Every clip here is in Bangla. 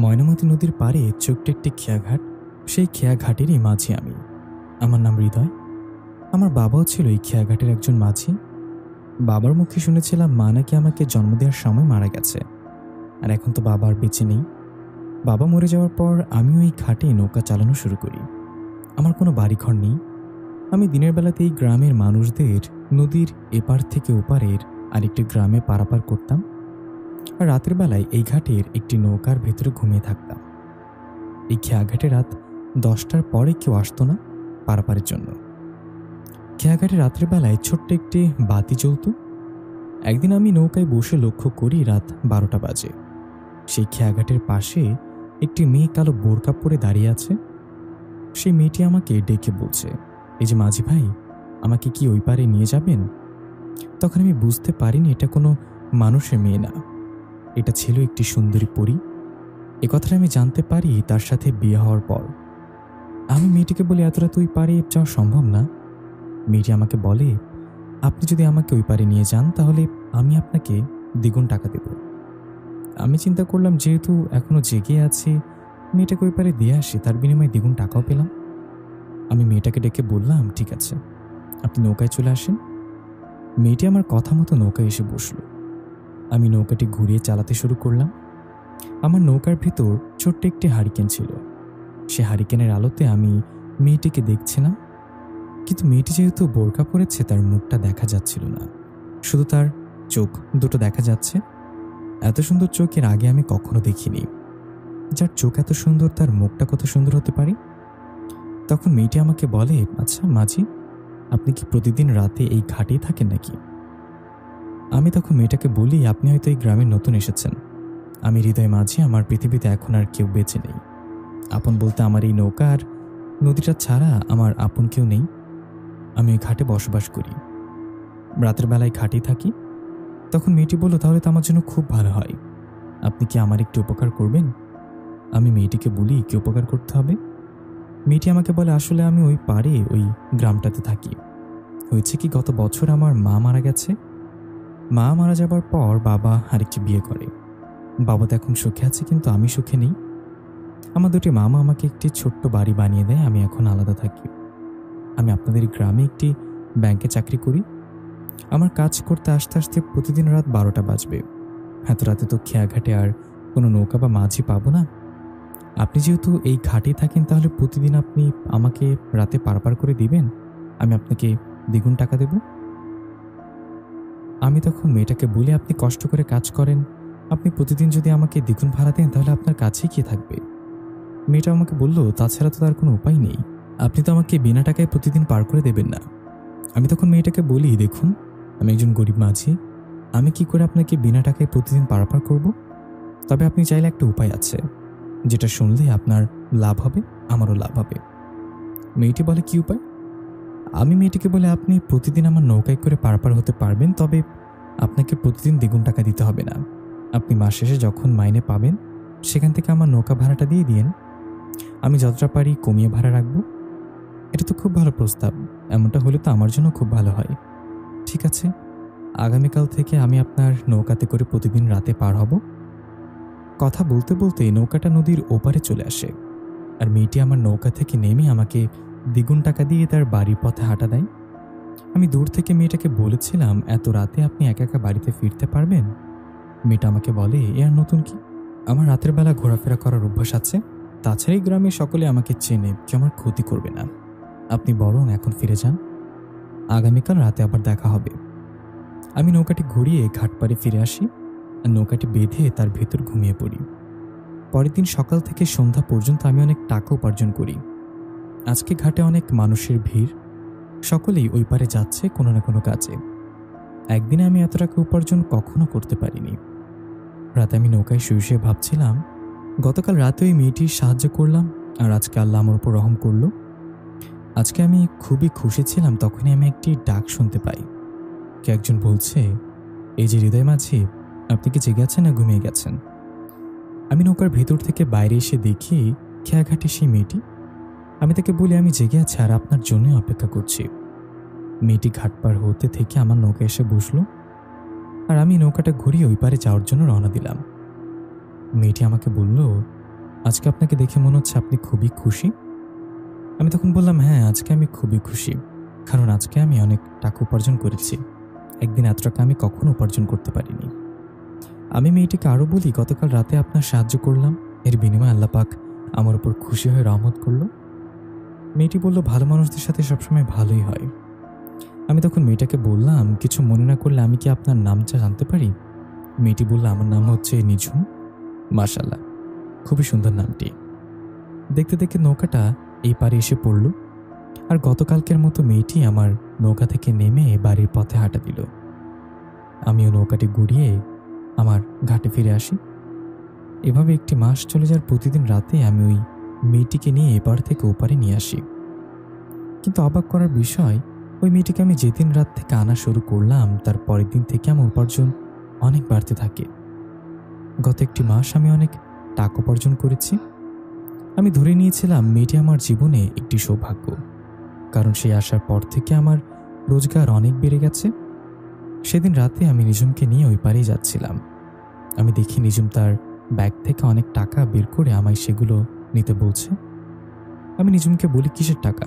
ময়নামতি নদীর পাড়ে ছোট্ট একটি খেয়াঘাট। সেই খেয়াঘাটেরই মাঝি আমি। আমার নাম হৃদয়। আমার বাবাও ছিল এই খেয়াঘাটের একজন মাঝি। বাবার মুখে শুনেছিলাম মা নাকি আমাকে জন্ম দেওয়ার সময় মারা গেছে, আর এখন তো বাবা আর বেঁচে নেই। বাবা মরে যাওয়ার পর আমিও এই ঘাটে নৌকা চালানো শুরু করি। আমার কোনো বাড়িঘর নেই। আমি দিনের বেলাতে এই গ্রামের মানুষদের নদীর এপার থেকে ওপারের আরেকটি গ্রামে পারাপার করতাম, আর রাতের বেলায় এই ঘাটের একটি নৌকার ভেতরে ঘুমিয়ে থাকতাম। এই খেয়াঘাটে রাত 10টার পরে কেউ আসতো না পারাপারের জন্য। খেয়াঘাটে রাতের বেলায় ছোট্ট একটি বাতি জ্বলত। একদিন আমি নৌকায় বসে লক্ষ্য করি রাত 12টা বাজে। সেই খেয়াঘাটের পাশে একটি মেয়ে কালো বোরকা পরে দাঁড়িয়ে আছে। সেই মেয়েটি আমাকে ডেকে বলছে, এই যে মাঝি ভাই, আমাকে কি ওই পারে নিয়ে যাবেন? তখন আমি বুঝতে পারিনি এটা কোনো মানুষের মেয়ে না, এটা ছিল একটি সুন্দরী পরী। এ কথাটা আমি জানতে পারি তার সাথে বিয়ে হওয়ার পর। আমি মেয়েটিকে বলি, এত রাত ওই পারে যাওয়া সম্ভব না। মেয়েটি আমাকে বলে, আপনি যদি আমাকে ওই পারে নিয়ে যান তাহলে আমি আপনাকে দ্বিগুণ টাকা দেব। আমি চিন্তা করলাম, যেহেতু এখনো জেগে আছি, মেয়েটাকে ওই পারে দিয়ে আসি, তার বিনিময়ে দ্বিগুণ টাকাও পেলাম। আমি মেয়েটাকে ডেকে বললাম, ঠিক আছে, আপনি নৌকায় চলে আসেন। মেয়েটি আমার কথা মতো নৌকায় এসে বসল। আমি নৌকাটি ঘুরিয়ে চালাতে শুরু করলাম। আমার নৌকার ভিতর ছোট্ট একটি হারিকেন ছিল। সে হারিকেনের আলোতে আমি মেয়েটিকে দেখছিলাম, কিন্তু মেয়েটি যেহেতু বোরকা পরেছে তার মুখটা দেখা যাচ্ছিল না, শুধু তার চোখ দুটো দেখা যাচ্ছে। এত সুন্দর চোখ এর আগে আমি কখনো দেখিনি। যার চোখ এত সুন্দর তার মুখটা কত সুন্দর হতে পারে। তখন মেয়েটি আমাকে বলে, আচ্ছা মাঝি, আপনি কি প্রতিদিন রাতে এই ঘাটেই থাকেন নাকি? আমি তখন মেয়েটাকে বলি, আপনি হয়তো এই গ্রামে নতুন এসেছেন। আমি হৃদয় মাঝি, আমার পৃথিবীতে এখন আর কেউ বেঁচে নেই। আপন বলতে আমার এই নৌকা আর নদীটা ছাড়া আমার আপন কেউ নেই। আমি ওই ঘাটে বসবাস করি, রাতের বেলায় ঘাটেই থাকি। তখন মেয়েটি বলল, তাহলে তো আমার জন্য খুব ভালো হয়, আপনি কি আমার একটু উপকার করবেন? আমি মেয়েটিকে বলি, কি উপকার করতে হবে? মেয়েটি আমাকে বলে, আসলে আমি ওই পাড়ে ওই গ্রামটাতে থাকি। হয়েছে কি, গত বছর আমার মা মারা গেছে। মা মারা যাবার পর বাবা আরেকটি বিয়ে করে। বাবা তো এখন সুখে আছে, কিন্তু আমি সুখে নেই। আমার দুটি মামা আমাকে একটি ছোট্ট বাড়ি বানিয়ে দেয়, আমি এখন আলাদা থাকি। আমি আপনাদের গ্রামে একটি ব্যাংকে চাকরি করি। আমার কাজ করতে আসতে আসতে প্রতিদিন রাত 12টা বাজবে। এত রাতে তো খেয়াঘাটে আর কোনো নৌকা বা মাঝি পাবো না। আপনি যেহেতু এই ঘাটেই থাকেন, তাহলে প্রতিদিন আপনি আমাকে রাতে পারাপার করে দিবেন, আমি আপনাকে দ্বিগুণ টাকা দেব। আমি তখন মেয়েটাকে বলি, আপনি কষ্ট করে কাজ করেন, আপনি প্রতিদিন যদি আমাকে দ্বিগুণ ভাড়া দেন তাহলে আপনার কাছেই কি থাকবে? মেয়েটা আমাকে বলল, তাছাড়া তো তার কোনো উপায় নেই, আপনি তো আমাকে বিনা টাকায় প্রতিদিন পার করে দেবেন না। আমি তখন মেয়েটাকে বলি, দেখুন, আমি একজন গরিব মাঝি, আমি কি করে আপনাকে বিনা টাকায় প্রতিদিন পারাপার করব? তবে আপনি চাইলে একটা উপায় আছে, যেটা শুনলে আপনার লাভ হবে, আমারও লাভ হবে। মেয়েটি বলে, কি উপায়? আমি মেয়েটিকে বলে, আপনি প্রতিদিন আমার নৌকায় করে পারাপার হতে পারবেন, তবে আপনাকে প্রতিদিন দ্বিগুণ টাকা দিতে হবে না। আপনি মাস শেষে যখন মাইনে পাবেন সেখান থেকে আমার নৌকা ভাড়াটা দিয়ে দিন, আমি যতটা পারি কমিয়ে ভাড়া রাখবো। এটা তো খুব ভালো প্রস্তাব, এমনটা হলে তো আমার জন্য খুব ভালো হয়। ঠিক আছে, আগামীকাল থেকে আমি আপনার নৌকাতে করে প্রতিদিন রাতে পার হব। কথা বলতে বলতে নৌকাটা নদীর ওপারে চলে আসে, আর মেয়েটি আমার নৌকা থেকে নেমে আমাকে দ্বিগুণ টাকা দিয়ে তার বাড়ির পথে হাঁটা দেয়। আমি দূর থেকে মেয়েটাকে বলেছিলাম, এত রাতে আপনি একা একা বাড়িতে ফিরতে পারবেন? মেয়েটা আমাকে বলে, এ আর নতুন কি, আমার রাতের বেলা ঘোরাফেরা করার অভ্যাস আছে। তাছাড়া এই গ্রামে সকলে আমাকে চেনে, কেউ আমার ক্ষতি করবে না। আপনি বরং এখন ফিরে যান, আগামীকাল রাতে আবার দেখা হবে। আমি নৌকাটি ঘুরিয়ে ঘাটপাড়ে ফিরে আসি আর নৌকাটি বেঁধে তার ভেতর ঘুমিয়ে পড়ি। পরের দিন সকাল থেকে সন্ধ্যা পর্যন্ত আমি অনেক টাকা উপার্জন করি। আজকে ঘাটে অনেক মানুষের ভিড়, সকলেই ওই পারে যাচ্ছে কোনো না কোনো কাজে। একদিনে আমি এত টাকা উপার্জন কখনো করতে পারিনি। রাতে আমি নৌকায় শুয়ে শুয়ে ভাবছিলাম, গতকাল রাতে ওই মেয়েটির সাহায্য করলাম, আর আজকে আল্লাহ আমার উপর রহম করলো। আজকে আমি খুবই খুশি ছিলাম, তখনই আমি একটি ডাক শুনতে পাই। কে একজন বলছে, এই যে হৃদয় মাঝি, আপনি কি জেগে আছেন না ঘুমিয়ে গেছেন? আমি নৌকার ভেতর থেকে বাইরে এসে দেখি খেয়াঘাটে সেই মেয়েটি। আমি তাকে বলি, আমি জেগে আছি আর আপনার জন্যই অপেক্ষা করছি। মেয়েটি ঘাট পার হতে থেকে আমার নৌকা এসে বসলো, আর আমি নৌকাটা ঘুরিয়ে ওই পারে যাওয়ার জন্য রওনা দিলাম। মেয়েটি আমাকে বলল, আজকে আপনাকে দেখে মনে হচ্ছে আপনি খুবই খুশি। আমি তখন বললাম, হ্যাঁ, আজকে আমি খুবই খুশি। কারণ আজকে আমি অনেক টাকা উপার্জন করেছি। একদিন এত টাকা আমি কখনো উপার্জন করতে পারিনি। আমি মেয়েটিকে আরও বলি, গতকাল রাতে আপনার সাহায্য করলাম, এর বিনিময়ে আল্লাহ পাক আমার উপর খুশি হয়ে রহমত করল। মেয়েটি বলল, ভালো মানুষদের সাথে সবসময় ভালোই হয়। আমি তখন মেয়েটাকে বললাম, কিছু মনে না করলে আমি কি আপনার নামটা জানতে পারি? মেয়েটি বলল, আমার নাম হচ্ছে নিঝুম। মাশাআল্লাহ, খুবই সুন্দর নামটি। দেখতে দেখতে নৌকাটা এই পারে এসে পড়ল। আর গতকালকের মতো মেয়েটি আমার নৌকা থেকে নেমে বাড়ির পথে হাঁটা দিল। আমিও নৌকাটি ঘুরিয়ে আমার ঘাটে ফিরে আসি। এভাবে একটি মাস চলে যাওয়ার প্রতিদিন রাতে আমি ওই মেয়েটিকে নিয়ে এপার থেকে ওপারে নিয়ে আসি। কিন্তু অবাক করার বিষয়, ওই মেয়েটিকে আমি যেদিন রাত থেকে আনা শুরু করলাম তার পরের দিন থেকে আমার উপার্জন অনেক বাড়তে থাকে। গত একটি মাস আমি অনেক টাকা উপার্জন করেছি। আমি ধরে নিয়েছিলাম মেয়েটি আমার জীবনে একটি সৌভাগ্য, কারণ সে আসার পর থেকে আমার রোজগার অনেক বেড়ে গেছে। সেদিন রাতে আমি নিঝুমকে নিয়ে ওই পারেই যাচ্ছিলাম। আমি দেখি নিঝুম তার ব্যাগ থেকে অনেক টাকা বের করে আমায় সেগুলো নিতে বলছে। আমি নিঝুমকে বলি, কিসের টাকা?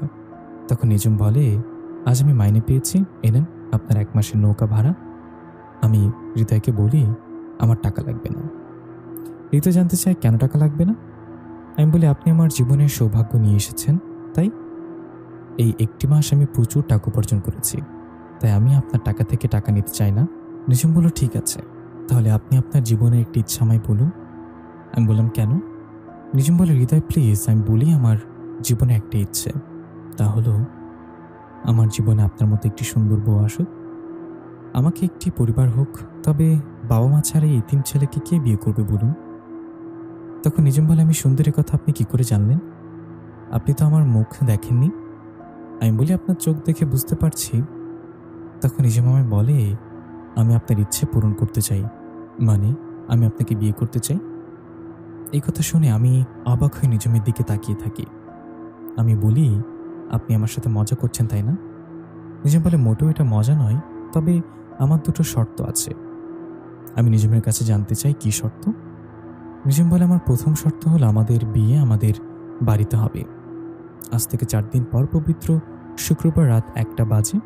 তখন নিঝুম বলে, আজ আমি মাইনে পেয়েছি, এনেন আপনার 1 মাসের নৌকা ভাড়া। আমি হৃদয়কে বলি, আমার টাকা লাগবে না। হৃদয় জানতে চায়, কেন টাকা লাগবে না? আমি বলি, আপনি আমার জীবনের সৌভাগ্য নিয়ে এসেছেন, তাই এই একটি মাস আমি প্রচুর টাকা উপার্জন করেছি, তাই আমি আপনার টাকা থেকে টাকা নিতে চাই না। নিঝুম বলল, ঠিক আছে, তাহলে আপনি আপনার জীবনের একটি ইচ্ছা আমায় বলুন। আমি বললাম, কেন? নিঝুম বলে, হৃদয় প্লিজ, আমি বলি আমার জীবনে একটা ইচ্ছে, তা হলো আমার জীবনে আপনার মতো একটি সুন্দর বউ আসুক, আমাকে একটি পরিবার হোক, তবে বাবা মা ছাড়া এই এতিম ছেলেকে কে বিয়ে করবে বলুন? তখন নিঝুম বলে, আমি সুন্দরের কথা আপনি কি করে জানলেন? আপনি তো আমার মুখ দেখেননি। আমি বলি, আপনার চোখ দেখে বুঝতে পারছি। তখন নিঝুম আমায় বলে, আমি আপনার ইচ্ছে পূরণ করতে চাই, মানে আমি আপনাকে বিয়ে করতে চাই। এই কথা শুনে আমি অবাক হয়ে নিঝুমের দিকে তাকিয়ে থাকি। আমি বলি, আপনি আমার সাথে মজা করছেন তাই না? নিঝুম বলে, মোটেও এটা মজা নয়, তবে আমার দুটো শর্ত আছে। আমি নিঝুমের কাছে জানতে চাই, কি শর্ত? নিঝুম বলে, আমার প্রথম শর্ত হলো আমাদের বিয়ে আমাদের বাড়িতে হবে। আজ থেকে 4 দিন পর পবিত্র শুক্রবার রাত 1টা বাজে।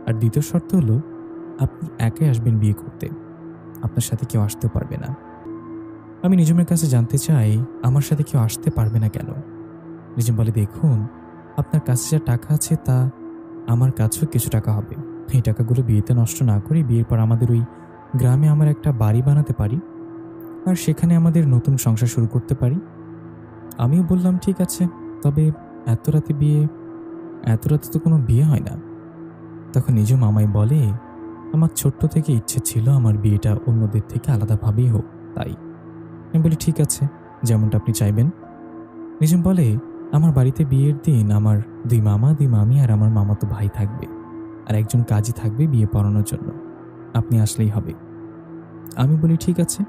আর দ্বিতীয় শর্ত হলো আপনি একাই আসবেন বিয়ে করতে, আপনার সাথে কেউ আসতে পারবে না। আমি নিঝুমের কাছে জানতে চাই, আমার সাথে কেউ আসতে পারবে না কেন? নিঝুম বলে, দেখুন, আপনার কাছে যা টাকা আছে তা আমার কাছেও কিছু টাকা হবে। এই টাকাগুলো বিয়েতে নষ্ট না করে বিয়ের পর আমাদের ওই গ্রামে আমার একটা বাড়ি বানাতে পারি, আর সেখানে আমাদের নতুন সংসার শুরু করতে পারি। আমিও বললাম, ঠিক আছে, তবে এত রাতে বিয়ে? এত রাতে তো কোনো বিয়ে হয় না। তখন নিঝুম আমায় বলে, আমার ছোট্ট থেকে ইচ্ছে ছিল আমার বিয়েটা অন্যদের থেকে আলাদাভাবেই হোক, তাই। আমি বলি, ঠিক আছে, যেমনটা আপনি চাইবেন। নিঝুম বলে, আমার বাড়িতে বিয়ের দিন আমার 2 মামা 2 মামি আর আমার মামাতো ভাই থাকবে, আর একজন কাজী থাকবে বিয়ে পড়ানোর জন্য, আপনি আসলেই হবে। আমি বলি, ঠিক আছে,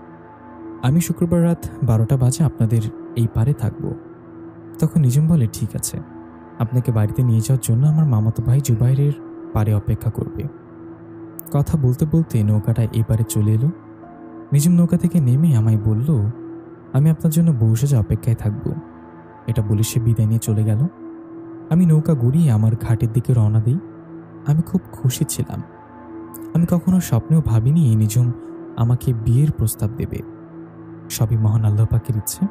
আমি শুক্রবার রাত 12টা বাজে আপনাদের এই পারে থাকবো। তখন নিঝুম বলে, ঠিক আছে, আপনাকে বাড়িতে নিয়ে যাওয়ার জন্য আমার মামাতো ভাই জুবাইরের পারে অপেক্ষা করবে। কথা বলতে বলতে নৌকাটা এই পারে চলে এলো। নিঝুম নৌকা থেকে নেমে আমায় বলল, আমি আপনার জন্য বউ সেজে অপেক্ষায় থাকবো। এটা বলে সে বিদায় নিয়ে চলে গেল। আমি নৌকা ঘুরিয়ে আমার ঘাটের দিকে রওনা দিই। আমি খুব খুশি ছিলাম। আমি কখনো স্বপ্নেও ভাবিনি নিঝুম আমাকে বিয়ের প্রস্তাব দেবে। সবই মহান আল্লাহ পাকের ইচ্ছে।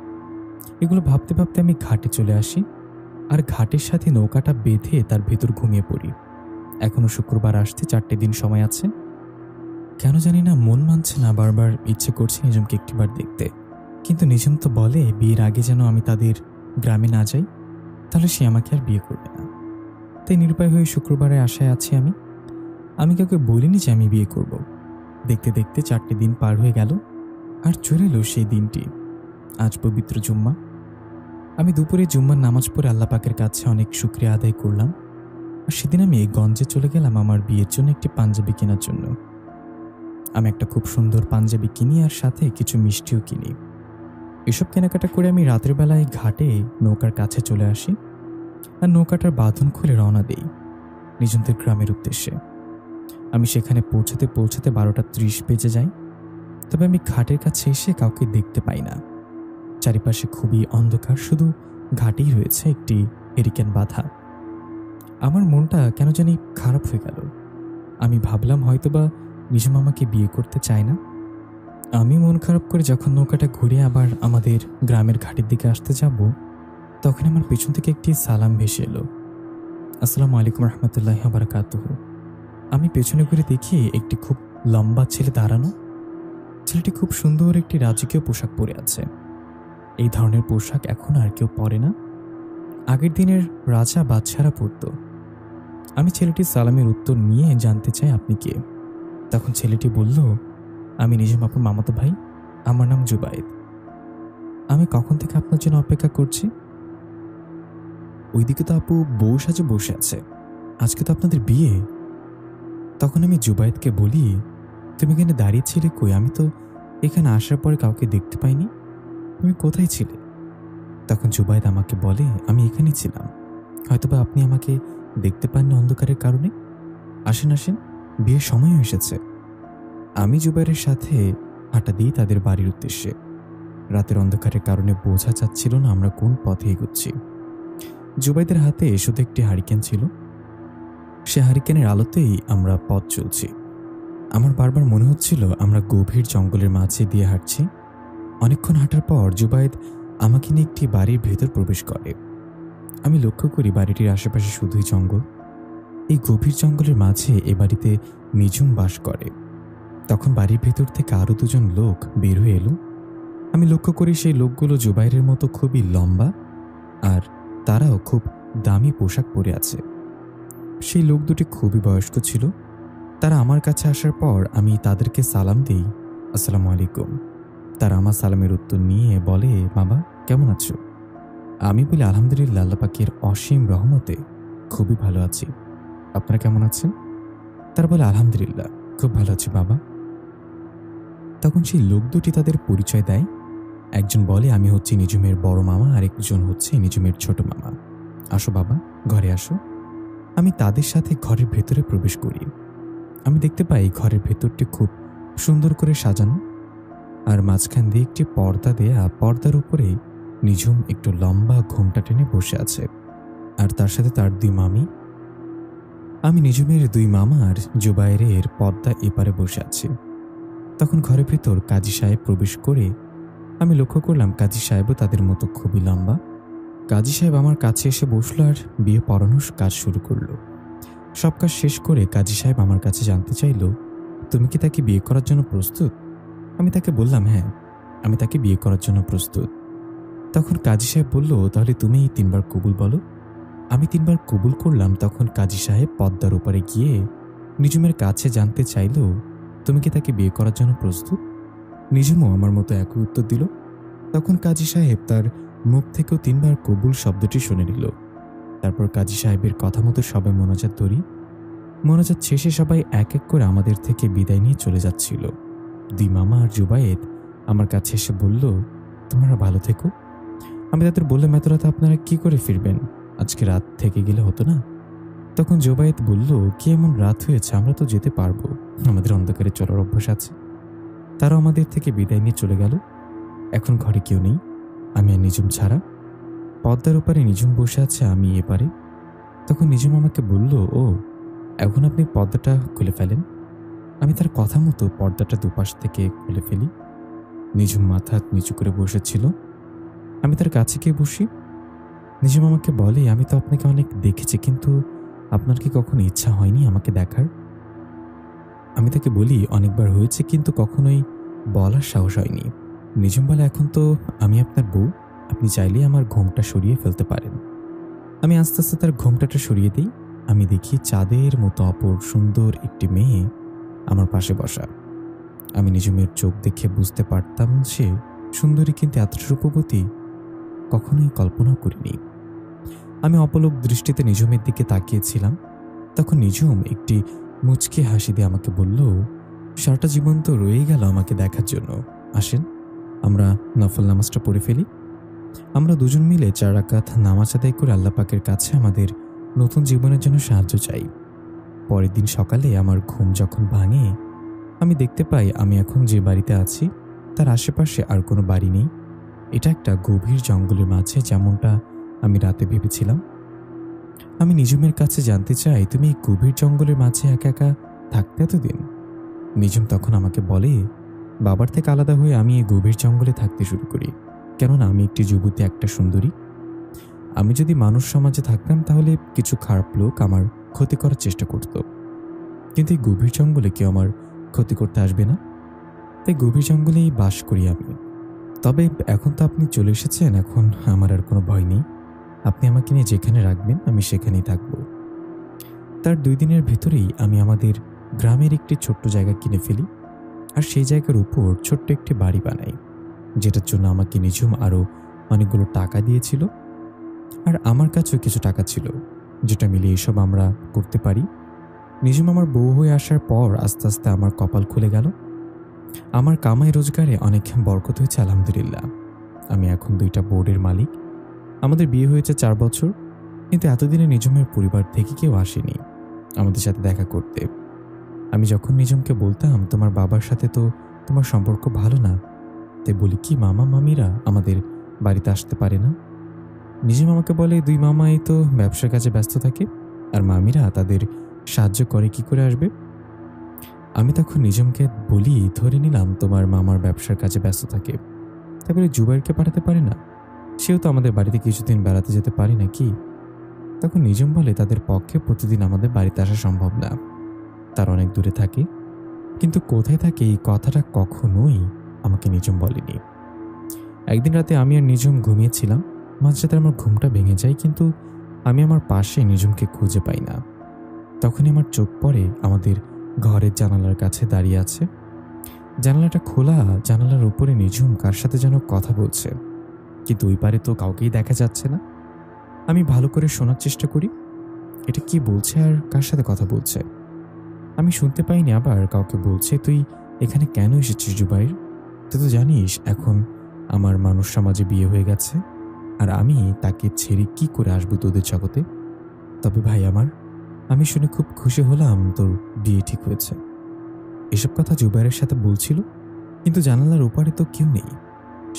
এগুলো ভাবতে ভাবতে আমি ঘাটে চলে আসি, আর ঘাটের সাথে নৌকাটা বেঁধে তার ভেতর ঘুমিয়ে পড়ি। এখনো শুক্রবার আসতে 4টে দিন সময় আছে। কেন জানি না মন মানছে না, বারবার ইচ্ছে করছে নিঝুমকে একটিবার দেখতে। কিন্তু নিঝুম তো বলে বিয়ের আগে যেন আমি তাদের গ্রামে না যাই, তাহলে সে আমাকে আর বিয়ে করবে না। তাই নিরুপায় হয়ে শুক্রবারের আশায় আছি আমি কাউকে বলিনি যে আমি বিয়ে করব। দেখতে দেখতে 4টে দিন পার হয়ে গেল, আর চলে এলো সেই দিনটি। আজ পবিত্র জুম্মা। আমি দুপুরে জুম্মার নামাজ পড়ে আল্লাহ পাকের কাছে অনেক শুকরিয়া আদায় করলাম। আর সেদিন আমি গঞ্জে চলে গেলাম আমার বিয়ের জন্য একটি পাঞ্জাবি কেনার জন্য। আমি একটা খুব সুন্দর পাঞ্জাবি কিনি, আর সাথে কিছু মিষ্টিও কিনি। এসব কেনাকাটা করে আমি রাতের বেলায় ঘাটে নৌকার কাছে চলে আসি, আর নৌকাটার বাঁধন খুলে রওনা দেই নিঝুমদের গ্রামের উদ্দেশ্যে। আমি সেখানে পৌঁছাতে পৌঁছাতে 12টা 30 বেজে যায়। তবে আমি ঘাটের কাছে এসে কাউকে দেখতে পাই না। চারিপাশে খুবই অন্ধকার, শুধু ঘাটেই রয়েছে একটি হেরিকেন বাঁধা। আমার মনটা কেন জানি খারাপ হয়ে গেল। আমি ভাবলাম হয়তোবা নিজম আমাকে বিয়ে করতে চায় না। আমি মন খারাপ করে যখন নৌকাটা ঘুরে আবার আমাদের গ্রামের ঘাটের দিকে আসতে যাব, তখন আমার পেছন থেকে একটি সালাম ভেসে এলো। আসসালামু আলাইকুম রহমতুল্লাহি ওয়া বারাকাতুহু। আমি পেছনে ঘুরে দেখি একটি খুব লম্বা ছেলে দাঁড়ানো। ছেলেটি খুব সুন্দর একটি রাজকীয় পোশাক পরে আছে। এই ধরনের পোশাক এখন আর কেউ পরে না, আগের দিনের রাজা বাদশারা পরত। আমি ছেলেটির সালামের উত্তর নিয়ে জানতে চাই, আপনি কে? তখন ছেলেটি বলল, আমি নিজম আপুর মামাতো ভাই, আমার নাম জুবায়েদ। আমি কখন থেকে আপনার জন্য অপেক্ষা করছি। ওইদিকে তো আপু বউ সাজে বসে আছে, আজকে তো আপনাদের বিয়ে। তখন আমি জুবায়েদকে বলি, তুমি এখানে দাঁড়িয়েছিলে কই? আমি তো এখানে আসার পরে কাউকে দেখতে পাইনি, তুমি কোথায় ছিলে? তখন জুবায়েদ আমাকে বলে, আমি এখানেই ছিলাম, হয়তোবা আপনি আমাকে দেখতে পাননি অন্ধকারের কারণে। আসেন আসেন, বিয়ের সময় এসেছে। আমি জুবাইরের সাথে হাঁটা দিই তাদের বাড়ির উদ্দেশ্যে। রাতের অন্ধকারের কারণে বোঝা যাচ্ছিল না আমরা কোন পথে এগোচ্ছি। জুবাইদের হাতে শুধু একটি হারিকেন ছিল, সে হারিকেনের আলোতেই আমরা পথ চলছি। আমার বারবার মনে হচ্ছিল আমরা গভীর জঙ্গলের মাঝে দিয়ে হাঁটছি। অনেকক্ষণ হাঁটার পর জুবাইদ আমাকে নিয়ে একটি বাড়ির ভেতর প্রবেশ করে। আমি লক্ষ্য করি বাড়িটির আশেপাশে শুধুই জঙ্গল। এই গভীর জঙ্গলের মাঝে এ বাড়িতে নিঝুম বাস করে। তখন বাড়ির ভেতর থেকে আরো দুজন লোক বের হয়ে এলো। আমি লক্ষ্য করি সেই লোকগুলো জুবাইরের মতো খুবই লম্বা, আর তারাও খুব দামি পোশাক পরে আছে। সেই লোক দুটি খুবই বয়স্ক ছিল। তারা আমার কাছে আসার পর আমি তাদেরকে সালাম দিই, আসসালামু আলাইকুম। তারা আমার সালামের উত্তর নিয়ে বলে, বাবা কেমন আছো? আমি বলি, আলহামদুলিল্লাহ, আল্লাহ পাকের অসীম রহমতে খুবই ভালো আছি। আপনারা কেমন আছেন? তারা বলে, আলহামদুলিল্লাহ, খুব ভালো আছি বাবা। তখন সেই লোক দুটি তাদের পরিচয় দেয়। একজন বলে, আমি হচ্ছি নিজুমের বড় মামা, আর একজন হচ্ছে নিজুমের ছোট মামা। আসো বাবা, ঘরে আসো। আমি তাদের সাথে ঘরের ভেতরে প্রবেশ করি। আমি দেখতে পাই ঘরের ভেতরটি খুব সুন্দর করে সাজানো, আর মাঝখান দিয়ে একটি পর্দা দেয়া। পর্দার উপরে নিঝুম একটু লম্বা ঘোমটা টেনে বসে আছে, আর তার সাথে তার দুই মামি। আমি নিজুমের দুই মামা আর জুবাইরের পর্দা এপারে বসে আছি। তখন ঘরের ভেতর কাজী সাহেব প্রবেশ করে আমি লক্ষ্য করলাম কাজী সাহেবও তাদের মতো খুবই লম্বা। কাজী সাহেব আমার কাছে এসে বসলো আর বিয়ে পড়ানোর কাজ শুরু করলো। সব কাজ শেষ করে কাজী সাহেব আমার কাছে জানতে চাইল, তুমি কি তাকে বিয়ে করার জন্য প্রস্তুত? আমি তাকে বললাম, হ্যাঁ, আমি তাকে বিয়ে করার জন্য প্রস্তুত। তখন কাজী সাহেব বলল, তাহলে তুমি 3 বার কবুল বলো। আমি 3 বার কবুল করলাম। তখন কাজী সাহেব পদ্মার ওপারে গিয়ে নিজুমের কাছে জানতে চাইল, তুমি কি তাকে বিয়ে করার জন্য প্রস্তুত? নিজুমও আমার মতো একই উত্তর দিল। তখন কাজী সাহেব তার মুখ থেকেও 3 বার কবুল শব্দটি শুনে নিল। তারপর কাজী সাহেবের কথা মতো সবাই মোনাজাত ধরি। মোনাজাত শেষে সবাই এক এক করে আমাদের থেকে বিদায় নিয়ে চলে যাচ্ছিল। দুই মামা আর জুবায়েদ আমার কাছে এসে বলল, তোমরা ভালো থেকো। আমি তাদের বললাম, এত রাতে আপনারা কি করে ফিরবেন? আজকে রাত থেকে গেলে হতো না? তখন জুবায়েদ বলল, কি এমন রাত হয়েছে, আমরা তো যেতে পারবো, আমাদের অন্ধকারে চলার অভ্যাস আছে। তারাও আমাদের থেকে বিদায় নিয়ে চলে গেল। এখন ঘরে কেউ নেই, আমি আর নিজুম ছাড়া। পদ্মার ওপারে নিজুম বসে আছে, আমি এপারে। তখন নিজুম আমাকে বলল, ও এখন আপনি পর্দাটা খুলে ফেলেন। আমি তার কথা মতো পর্দাটা দুপাশ থেকে খুলে ফেলি। নিজুম মাথা নিচু করে বসেছিল, আমি তার কাছে গিয়ে বসি। নিজুম আমাকে বলে, আমি তো আপনাকে অনেক দেখেছি, কিন্তু আপনার কি কখনো ইচ্ছা হয়নি আমাকে দেখার? আমি তাকে বলি, অনেকবার হয়েছে, কিন্তু কখনোই বলার সাহস হয়নি। নিজুম বলে, এখন তো আমি আপনার বউ, আপনি চাইলেই আমার ঘোমটা সরিয়ে ফেলতে পারেন। আমি আস্তে আস্তে তার ঘোমটাটা সরিয়ে দিই। আমি দেখি চাঁদের মতো অপর সুন্দর একটি মেয়ে আমার পাশে বসা। আমি নিজুমের চোখ দেখে বুঝতে পারতাম সে সুন্দরী, কিন্তু এত রূপবতী কখনোই কল্পনা করিনি। আমি অপলক দৃষ্টিতে নিজুমের দিকে তাকিয়েছিলাম। তখন নিজুম একটি মুচকি হাসি দিয়ে আমাকে বলল, সারাটা জীবন তো রয়েই গেল আমাকে দেখার জন্য, আসেন আমরা নফল নামাজটা পড়ে ফেলি। আমরা দুজন মিলে 4 রাকাত নামাজ আদায় করে আল্লাহ পাকের কাছে আমাদের নতুন জীবনের জন্য সাহায্য চাই। পরের দিন সকালে আমার ঘুম যখন ভাঙে, আমি দেখতে পাই আমি এখন যে বাড়িতে আছি তার আশেপাশে আর কোনো বাড়ি নেই। এটা একটা গভীর জঙ্গলের মাঝে, যেমনটা আমি রাতে ভেবেছিলাম। আমি নিজুমের কাছে জানতে চাই, তুমি এই গভীর জঙ্গলের মাঝে একা একা থাকতে এতদিন? নিজুম তখন আমাকে বলে, বাবার থেকে আলাদা হয়ে আমি এই গভীর জঙ্গলে থাকতে শুরু করি, কেননা আমি একটি যুবতী, একটা সুন্দরী। আমি যদি মানুষ সমাজে থাকতাম তাহলে কিছু খারাপ লোক আমার ক্ষতি করার চেষ্টা করত, কিন্তু এই গভীর জঙ্গলে কেউ আমার ক্ষতি করতে আসবে না। তাই গভীর জঙ্গলেই বাস করি আমি। তবে এখন তো আপনি চলে এসেছেন, এখন আমার আর কোনো ভয় নেই। আপনি আমাকে নিয়ে যেখানে রাখবেন আমি সেখানেই থাকব। তার 2 দিনের ভেতরেই আমি আমাদের গ্রামের একটি ছোট্ট জায়গা কিনে ফেলি, আর সেই জায়গার উপর ছোট্ট একটি বাড়ি বানাই, যেটার জন্য আমাকে নিঝুম আরও অনেকগুলো টাকা দিয়েছিল। আর আমার কাছেও কিছু টাকা ছিল, যেটা মিলে এসব আমরা করতে পারি। নিঝুম আমার বউ হয়ে আসার পর আস্তে আস্তে আমার কপাল খুলে গেল। আমার কামাই রোজগারে অনেক বরকত হয়েছে, আলহামদুলিল্লাহ। আমি এখন 2টা বোর্ডের মালিক। আমাদের বিয়ে হয়েছে 4 বছর, কিন্তু এতদিনে নিঝুমের পরিবার থেকে কেউ আসেনি আমাদের সাথে দেখা করতে। আমি যখন নিঝুমকে বলতাম, তোমার বাবার সাথে তো তোমার সম্পর্ক ভালো না, তাই বলি কি মামা মামিরা আমাদের বাড়িতে আসতে পারে না? নিঝুম আমাকে বলে, 2 মামাই তো ব্যবসার কাজে ব্যস্ত থাকে, আর মামিরা তাদের সাহায্য করে, কি করে আসবে? আমি তখন নিঝুমকে বলি, ধরে নিলাম তোমার মামার ব্যবসার কাজে ব্যস্ত থাকে, তারপরে জুবাইরকে পাঠাতে পারে না? সেও তো আমাদের বাড়িতে কিছুদিন বেড়াতে যেতে পারে নাকি? তখন নিঝুম বলে, তাদের পক্ষে প্রতিদিন আমাদের বাড়িতে আসা সম্ভব না, তার অনেক দূরে থাকে। কিন্তু কোথায় থাকে এই কথাটা কখনোই আমাকে নিঝুম বলেনি। একদিন রাতে আমি আর নিঝুম ঘুমিয়েছিলাম। মাঝরাতে আমার ঘুমটা ভেঙে যায়, কিন্তু আমি আমার পাশে নিঝুমকে খুঁজে পাই না। তখনই আমার চোখ পড়ে আমাদের ঘরের জানালার কাছে দাঁড়িয়ে আছে। জানালাটা খোলা, জানালার উপরে নিঝুম কার সাথে যেন কথা বলছে, কিন্তু ওই পারে তো কাউকেই দেখা যাচ্ছে না। আমি ভালো করে শোনার চেষ্টা করি, এটা কি বলছে আর কার সাথে কথা বলছে। আমি শুনতে পাইনি, আবার কাউকে বলছে, তুই এখানে কেন এসেছিস জুবাইর? তুই তো জানিস এখন আমার মানুষ সমাজে বিয়ে হয়ে গেছে, আর আমি তাকে ছেড়ে কি করে আসবো তোদের জগতে? তবে ভাই আমার, আমি শুনে খুব খুশি হলাম তোর বিয়ে ঠিক হয়েছে। এসব কথা জুবাইরের সাথে বলছিল, কিন্তু জানালার ওপারে তো কেউ নেই।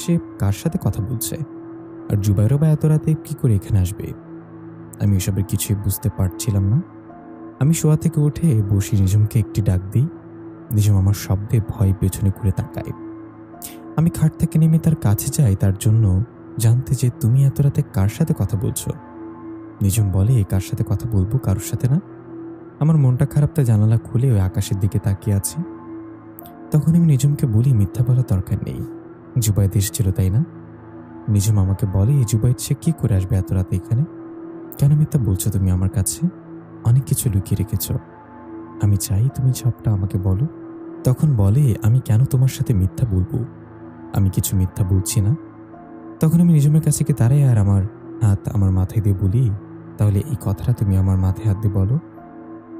সে কার সাথে কথা বলছে? আর জুবাইরও বা এত রাতে কি করে এখানে আসবে? আমি এসবের কিছুই বুঝতে পারছিলাম না। আমি শোয়া থেকে উঠে বসি, নিঝুমকে একটি ডাক দিই। নিঝুম আমার শব্দে ভয় পেছনে ঘুরে তাকায়। আমি খাট থেকে নেমে তার কাছে যাই, তার জন্য জানতে যে তুমি এত রাতে কার সাথে কথা বলছো? নিঝুম বলে, কার সাথে কথা বলবো, কারোর সাথে না। আমার মনটা খারাপ, তাই জানালা খুলে ওই আকাশের দিকে তাকিয়ে আছি। তখন আমি নিঝুমকে বলি, মিথ্যা বলার দরকার নেই, জুবাইদ এসেছিল তাই না? নিঝুম আমাকে বলে, জুবাইদ সে কি করে আসবে এত রাতে এখানে? কেন মিথ্যা বলছো তুমি আমার কাছে? অনেক কিছু লুকিয়ে রেখেছ, আমি চাই তুমি সবটা আমাকে বলো। তখন বলে, আমি কেন তোমার সাথে মিথ্যা বলবো? আমি কিছু মিথ্যা বলছি না। তখন আমি নিঝুমের কাছে গিয়ে দাঁড়াই আর আমার হাত আমার মাথায় দিয়ে বলি, তাহলে এই কথাটা তুমি আমার মাথায় হাত দিয়ে বলো।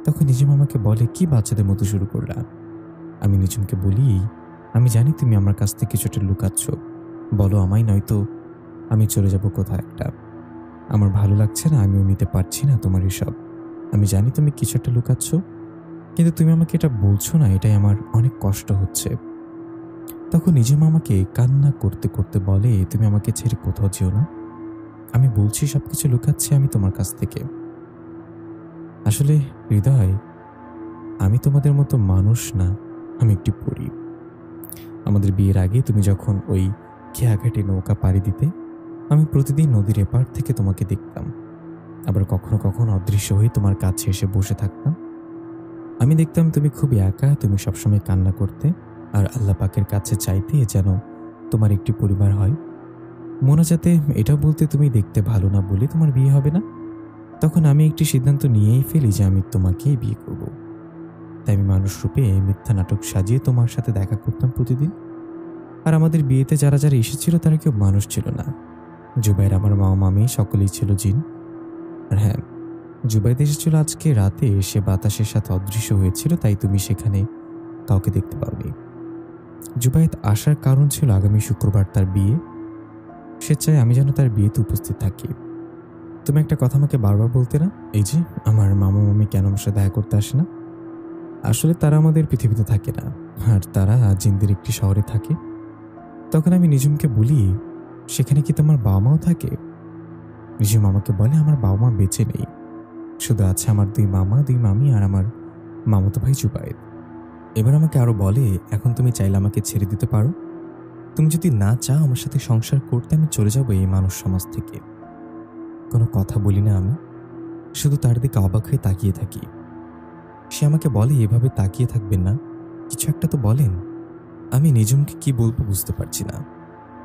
তখন নিঝুম আমাকে বলে, কি বাচ্চাদের মতো শুরু করলা? আমি নিঝুমকে বলি, আমি জানি তুমি আমার কাছ থেকে কিছুটা লুকাচ্ছ, বলো আমায়, নয়তো আমি চলে যাব কোথাও একটা। আমার ভালো লাগছে না, আমিও নিতে পারছি না তোমার এসব। আমি জানি তুমি কিছু একটা লুকাচ্ছ, কিন্তু তুমি আমাকে এটা বলছো না, এটাই আমার অনেক কষ্ট হচ্ছে। তখন নিঝুম আমাকে কান্না করতে করতে বলে, তুমি আমাকে ছেড়ে কোথাও যেও না। আমি বলছি সবকিছু লুকাচ্ছি আমি তোমার কাছ থেকে। আসলে হৃদয়, আমি তোমাদের মতো মানুষ না, আমি একটি পরী। আমাদের বিয়ের আগে তুমি যখন ওই খেয়াঘাটে নৌকা পাড়ি দিতে, আমি প্রতিদিন নদীর এপার থেকে তোমাকে দেখতাম। আবার কখনো কখনো অদৃশ্য হয়ে তোমার কাছে এসে বসে থাকতাম। আমি দেখতাম তুমি খুব একা, তুমি সবসময় কান্না করতে আর আল্লাহ পাকের কাছে চাইতে যেন তোমার একটি পরিবার হয়। মোনাজাতে এটাও বলতে তুমি দেখতে ভালো না বলে তোমার বিয়ে হবে না। তখন আমি একটি সিদ্ধান্ত নিয়েই ফেলি যে আমি তোমাকেই বিয়ে করব। তাই আমি মানুষ রূপে মিথ্যা নাটক সাজিয়ে তোমার সাথে দেখা করতাম প্রতিদিন। আর আমাদের বিয়েতে যারা যারা এসেছিল তারা কেউ মানুষ ছিল না। জুবাইর, আমার মামা মামি সকলেই ছিল জিন। আর হ্যাঁ, জুবাইদ এসেছিল আজকে রাতে, সে বাতাসের সাথে অদৃশ্য হয়েছিল, তাই তুমি সেখানে কাউকে দেখতে পাওনি। জুবাইদ আসার কারণ ছিল আগামী শুক্রবার তার বিয়ে। সে চায় আমি যেন তার বিয়েতে উপস্থিত থাকি। তুমি একটা কথা আমাকে বারবার বলতে না, এই যে আমার মামা মামি কেন আমার সাথে দেখা করতে আসে না? আসলে তারা আমাদের পৃথিবীতে থাকে না, আর তারা জিনদের একটি শহরে থাকে। তখন আমি নিঝুমকে বলি, সেখানে কি তোমার বাবা মাও থাকে? নিজুম আমাকে বলে, আমার বাবা মা বেঁচে নেই, শুধু আছে আমার 2 মামা, 2 মামি আর আমার মামাতো ভাই জুবায়েদ। এবার আমাকে আরো বলে, এখন তুমি চাইলে আমাকে ছেড়ে দিতে পারো। তুমি যদি না চাও আমার সাথে সংসার করতে, আমি চলে যাবো এই মানুষ সমাজ থেকে। কোনো কথা বলি না আমি, শুধু তার দিকে অবাক হয়ে তাকিয়ে থাকি। সে আমাকে বলে, এভাবে তাকিয়ে থাকবেন না, কিছু একটা তো বলেন। আমি নিজুমকে কি বলবো বুঝতে পারছি না।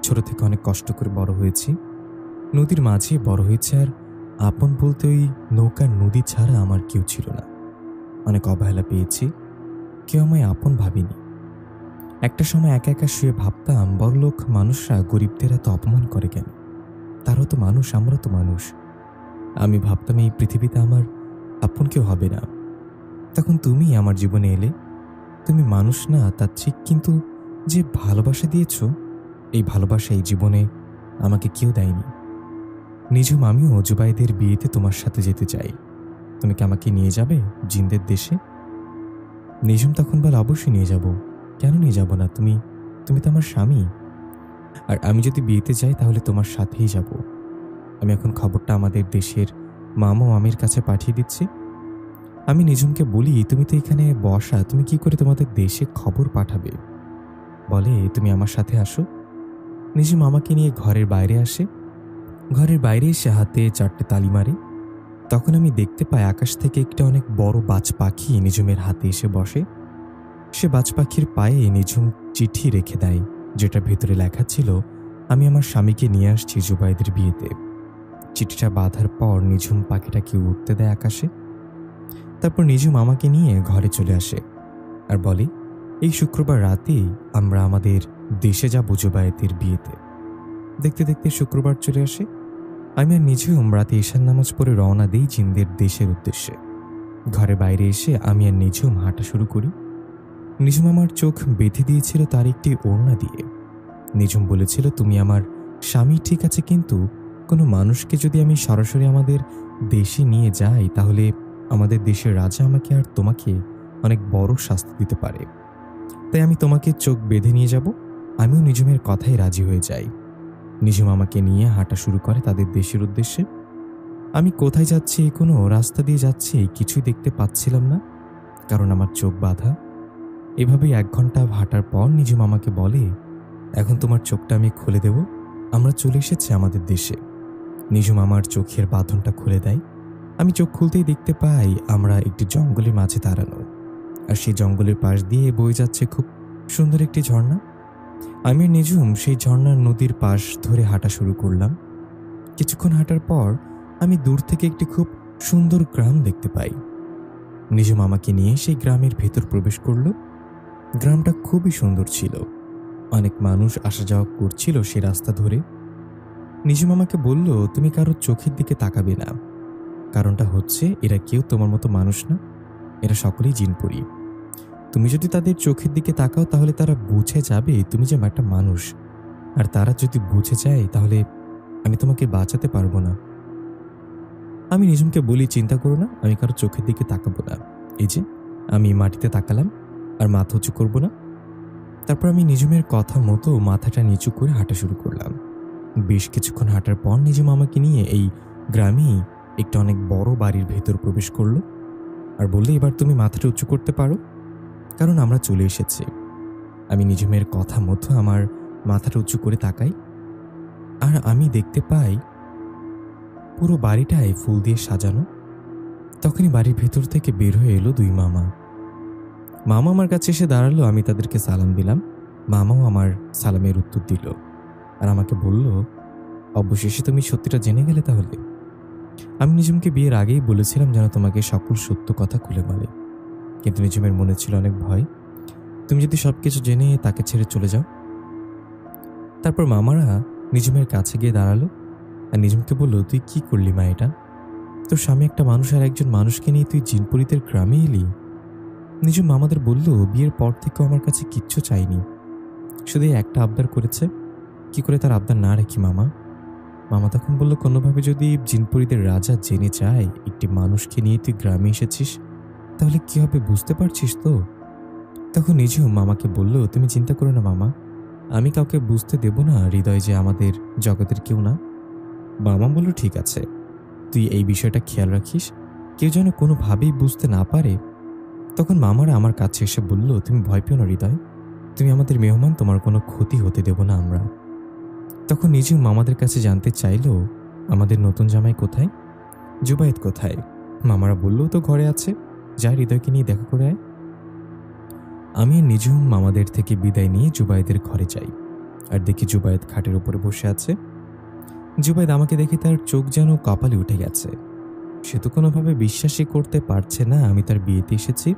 ছোট থেকে অনেক কষ্ট করে বড় হয়েছি, নদীর মাঝে বড় হয়েছে, আর আপন বলতে ওই নৌকার নদী ছাড়া আমার কেউ ছিল না। অনেক অবহেলা পেয়েছি, কেউ আমায় আপন ভাবিনি। একটা সময় একা একা শুয়ে ভাবতাম, বড়লোক মানুষরা গরিবদের এত অপমান করে কেন? তারাও তো মানুষ, আমরাও তো মানুষ। আমি ভাবতাম এই পৃথিবীতে আমার আপন কেউ হবে না। তখন তুমি আমার জীবনে এলে। তুমি মানুষ না তা ঠিক, কিন্তু যে ভালোবাসা দিয়েছ, এই ভালোবাসা এই জীবনে আমাকে কেউ দেয়নি। নিজুম, আমিও জুবাইদের বিয়েতে তোমার সাথে যেতে চাই। তুমি কি আমাকে নিয়ে যাবে জিনদের দেশে? নিজুম তখন বলে, অবশ্যই নিয়ে যাব। কেন নিয়ে যাব না? তুমি তুমি তো আমার স্বামী। আর আমি যদি বিয়েতে যাই তাহলে তোমার সাথেই যাব। আমি এখন খবরটা আমাদের দেশের মামা ও মামির কাছে পাঠিয়ে দিচ্ছি। আমি নিজুমকে বলি, তুমি তো এখানে বসা, তুমি কি করে তোমাদের দেশে খবর পাঠাবে? বলে, তুমি আমার সাথে আসো। নিজুম আমাকে নিয়ে ঘরের বাইরে আসে। ঘরের বাইরে এসে হাতে 4টে তালি মারে। তখন আমি দেখতে পাই আকাশ থেকে একটা অনেক বড় বাজ পাখি নিজুমের হাতে এসে বসে। সে বাজ পাখির পায়ে নিজুম চিঠি রেখে দেয়, যেটা ভেতরে লেখা ছিল, আমি আমার স্বামীকে নিয়ে আসছি জুবাইদের বিয়েতে। চিঠিটা বাঁধার পর নিজুম পাখিটাকে উড়তে দেয় আকাশে। তারপর নিজুম আমাকে নিয়ে ঘরে চলে আসে আর বলে, এই শুক্রবার রাতেই আমরা আমাদের দেশে যাব জুবায়েতের বিয়েতে। দেখতে দেখতে শুক্রবার চলে আসে। আমি আর নিজুম রাতে ঈশান নামাজ পড়ে রওনা দিই জিনদের দেশের উদ্দেশ্যে। ঘরে বাইরে এসে আমি আর নিজুম হাঁটা শুরু করি। নিজুম আমার চোখ বেঁধে দিয়েছিল তার একটি ওড়না দিয়ে। নিজুম বলেছিল, তুমি আমার স্বামী ঠিক আছে, কিন্তু কোনো মানুষকে যদি আমি সরাসরি আমাদের দেশে নিয়ে যাই তাহলে আমাদের দেশের রাজা আমাকে আর তোমাকে অনেক বড় শাস্তি দিতে পারে। তাই আমি তোমাকে চোখ বেঁধে নিয়ে যাব। আমিও নিজুমের কথায় রাজি হয়ে যাই। নিজুম আমাকে নিয়ে হাঁটা শুরু করে তাদের দেশের উদ্দেশ্যে। আমি কোথায় যাচ্ছি, কোনো রাস্তা দিয়ে যাচ্ছি কিছুই দেখতে পাচ্ছিলাম না, কারণ আমার চোখ বাঁধা। এভাবেই 1 ঘন্টা হাঁটার পর নিজুম আমাকে বলে, এখন তোমার চোখটা আমি খুলে দেব, আমরা চলে এসেছি আমাদের দেশে। নিজুম আমার চোখের বাঁধনটা খুলে দেয়। আমি চোখ খুলতেই দেখতে পাই আমরা একটি জঙ্গলের মাঝে দাঁড়ানো, আর সেই জঙ্গলের পাশ দিয়ে বয়ে যাচ্ছে খুব সুন্দর একটি ঝর্ণা। আমি আর নিজুম সেই ঝর্ণার নদীর পাশ ধরে হাঁটা শুরু করলাম। কিছুক্ষণ হাঁটার পর আমি দূর থেকে একটি খুব সুন্দর গ্রাম দেখতে পাই। নিজুম আমাকে নিয়ে সেই গ্রামের ভেতর প্রবেশ করল। গ্রামটা খুবই সুন্দর ছিল, অনেক মানুষ আসা যাওয়া করছিল সে রাস্তা ধরে। নিজুম আমাকে বলল, তুমি কারোর চোখের দিকে তাকাবে না, কারণটা হচ্ছে এরা কেউ তোমার মতো মানুষ না, এরা সকলেই জিনপরি। তুমি যদি তাদের চোখের দিকে তাকাও তাহলে তারা বুঝে যাবে তুমি যে একটা মানুষ, আর তারা যদি বুঝে যায় তাহলে আমি তোমাকে বাঁচাতে পারবো না। আমি নিজুমকে বলি, চিন্তা করো না, আমি কারো চোখের দিকে তাকাবো না। এই যে আমি মাটিতে তাকালাম, আর মাথা উঁচু করবো না। তারপর আমি নিজুমের কথা মতো মাথাটা নিচু করে হাঁটা শুরু করলাম। বেশ কিছুক্ষণ হাঁটার পর নিজুম আমাকে নিয়ে এই গ্রামেই একটা অনেক বড় বাড়ির ভেতর প্রবেশ করলো আর বললে, এবার তুমি মাথাটা উঁচু করতে পারো, কারণ আমরা চলে এসেছি। আমি নিজুমের কথা মতো আমার মাথাটা উঁচু করে তাকাই, আর আমি দেখতে পাই পুরো বাড়িটায় ফুল দিয়ে সাজানো। তখনই বাড়ির ভেতর থেকে বের হয়ে এলো 2 মামা। মামা আমার কাছে এসে দাঁড়ালো, আমি তাদেরকে সালাম দিলাম। মামাও আমার সালামের উত্তর দিল আর আমাকে বলল, অবশেষে তুমি সত্যিটা জেনে গেলে তাহলে? আমি নিজুমকে বিয়ের আগেই বলেছিলাম যেন তোমাকে সকল সত্য কথা খুলে বলে, কিন্তু নিজুমের মনে ছিল অনেক ভয়, তুমি যদি সবকিছু জেনে তাকে ছেড়ে চলে যাও। তারপর মামারা নিজুমের কাছে গিয়ে দাঁড়ালো আর নিজুমকে বলল, তুই কি করলি মা এটা? তোর স্বামী একটা মানুষ, আর একজন মানুষকে নিয়ে তুই জিনপুরীদের গ্রামে এলি? নিজুম মামাদের বলল, বিয়ের পর থেকেও আমার কাছে কিচ্ছু চাইনি, শুধু একটা আবদার করেছে। কি করে তার আবদার না রেখি মামা? মামা তখন বলল, কোনোভাবে যদি জিনপুরীদের রাজা জেনে যায় একটি মানুষকে নিয়ে তুই গ্রামে এসেছিস তাহলে কি হবে বুঝতে পারছিস তো? তখন নিজুম মামাকে বলল, তুমি চিন্তা করো না মামা, আমি কাউকে বুঝতে দেব না হৃদয় যে আমাদের জগতের কেউ না। বাবা বলল, ঠিক আছে, তুই এই বিষয়টা খেয়াল রাখিস, কেউ যেন কোনোভাবেই বুঝতে না পারে। তখন মামারা আমার কাছে এসে বলল, তুমি ভয় পেও না হৃদয়, তুমি আমাদের মেহমান, তোমার কোনো ক্ষতি হতে দেব না আমরা। তখন নিজেও মামাদের কাছে জানতে চাইল, আমাদের নতুন জামাই কোথায়, জুবায়েদ কোথায়? মামারা বলল, তো ঘরে আছে, যা হৃদয়কে নিয়ে দেখা করে আয়। আমি আর নিজুম মামাদের থেকে বিদায় নিয়ে জুবায়েদের ঘরে যাই, আর দেখি জুবায়েদ খাটের উপরে বসে আছে। জুবায়েদ আমাকে দেখে তার চোখ যেন কপালে উঠে গেছে। সে তো কোনোভাবে বিশ্বাসই করতে পারছে না আমি তার বিয়েতে এসেছি।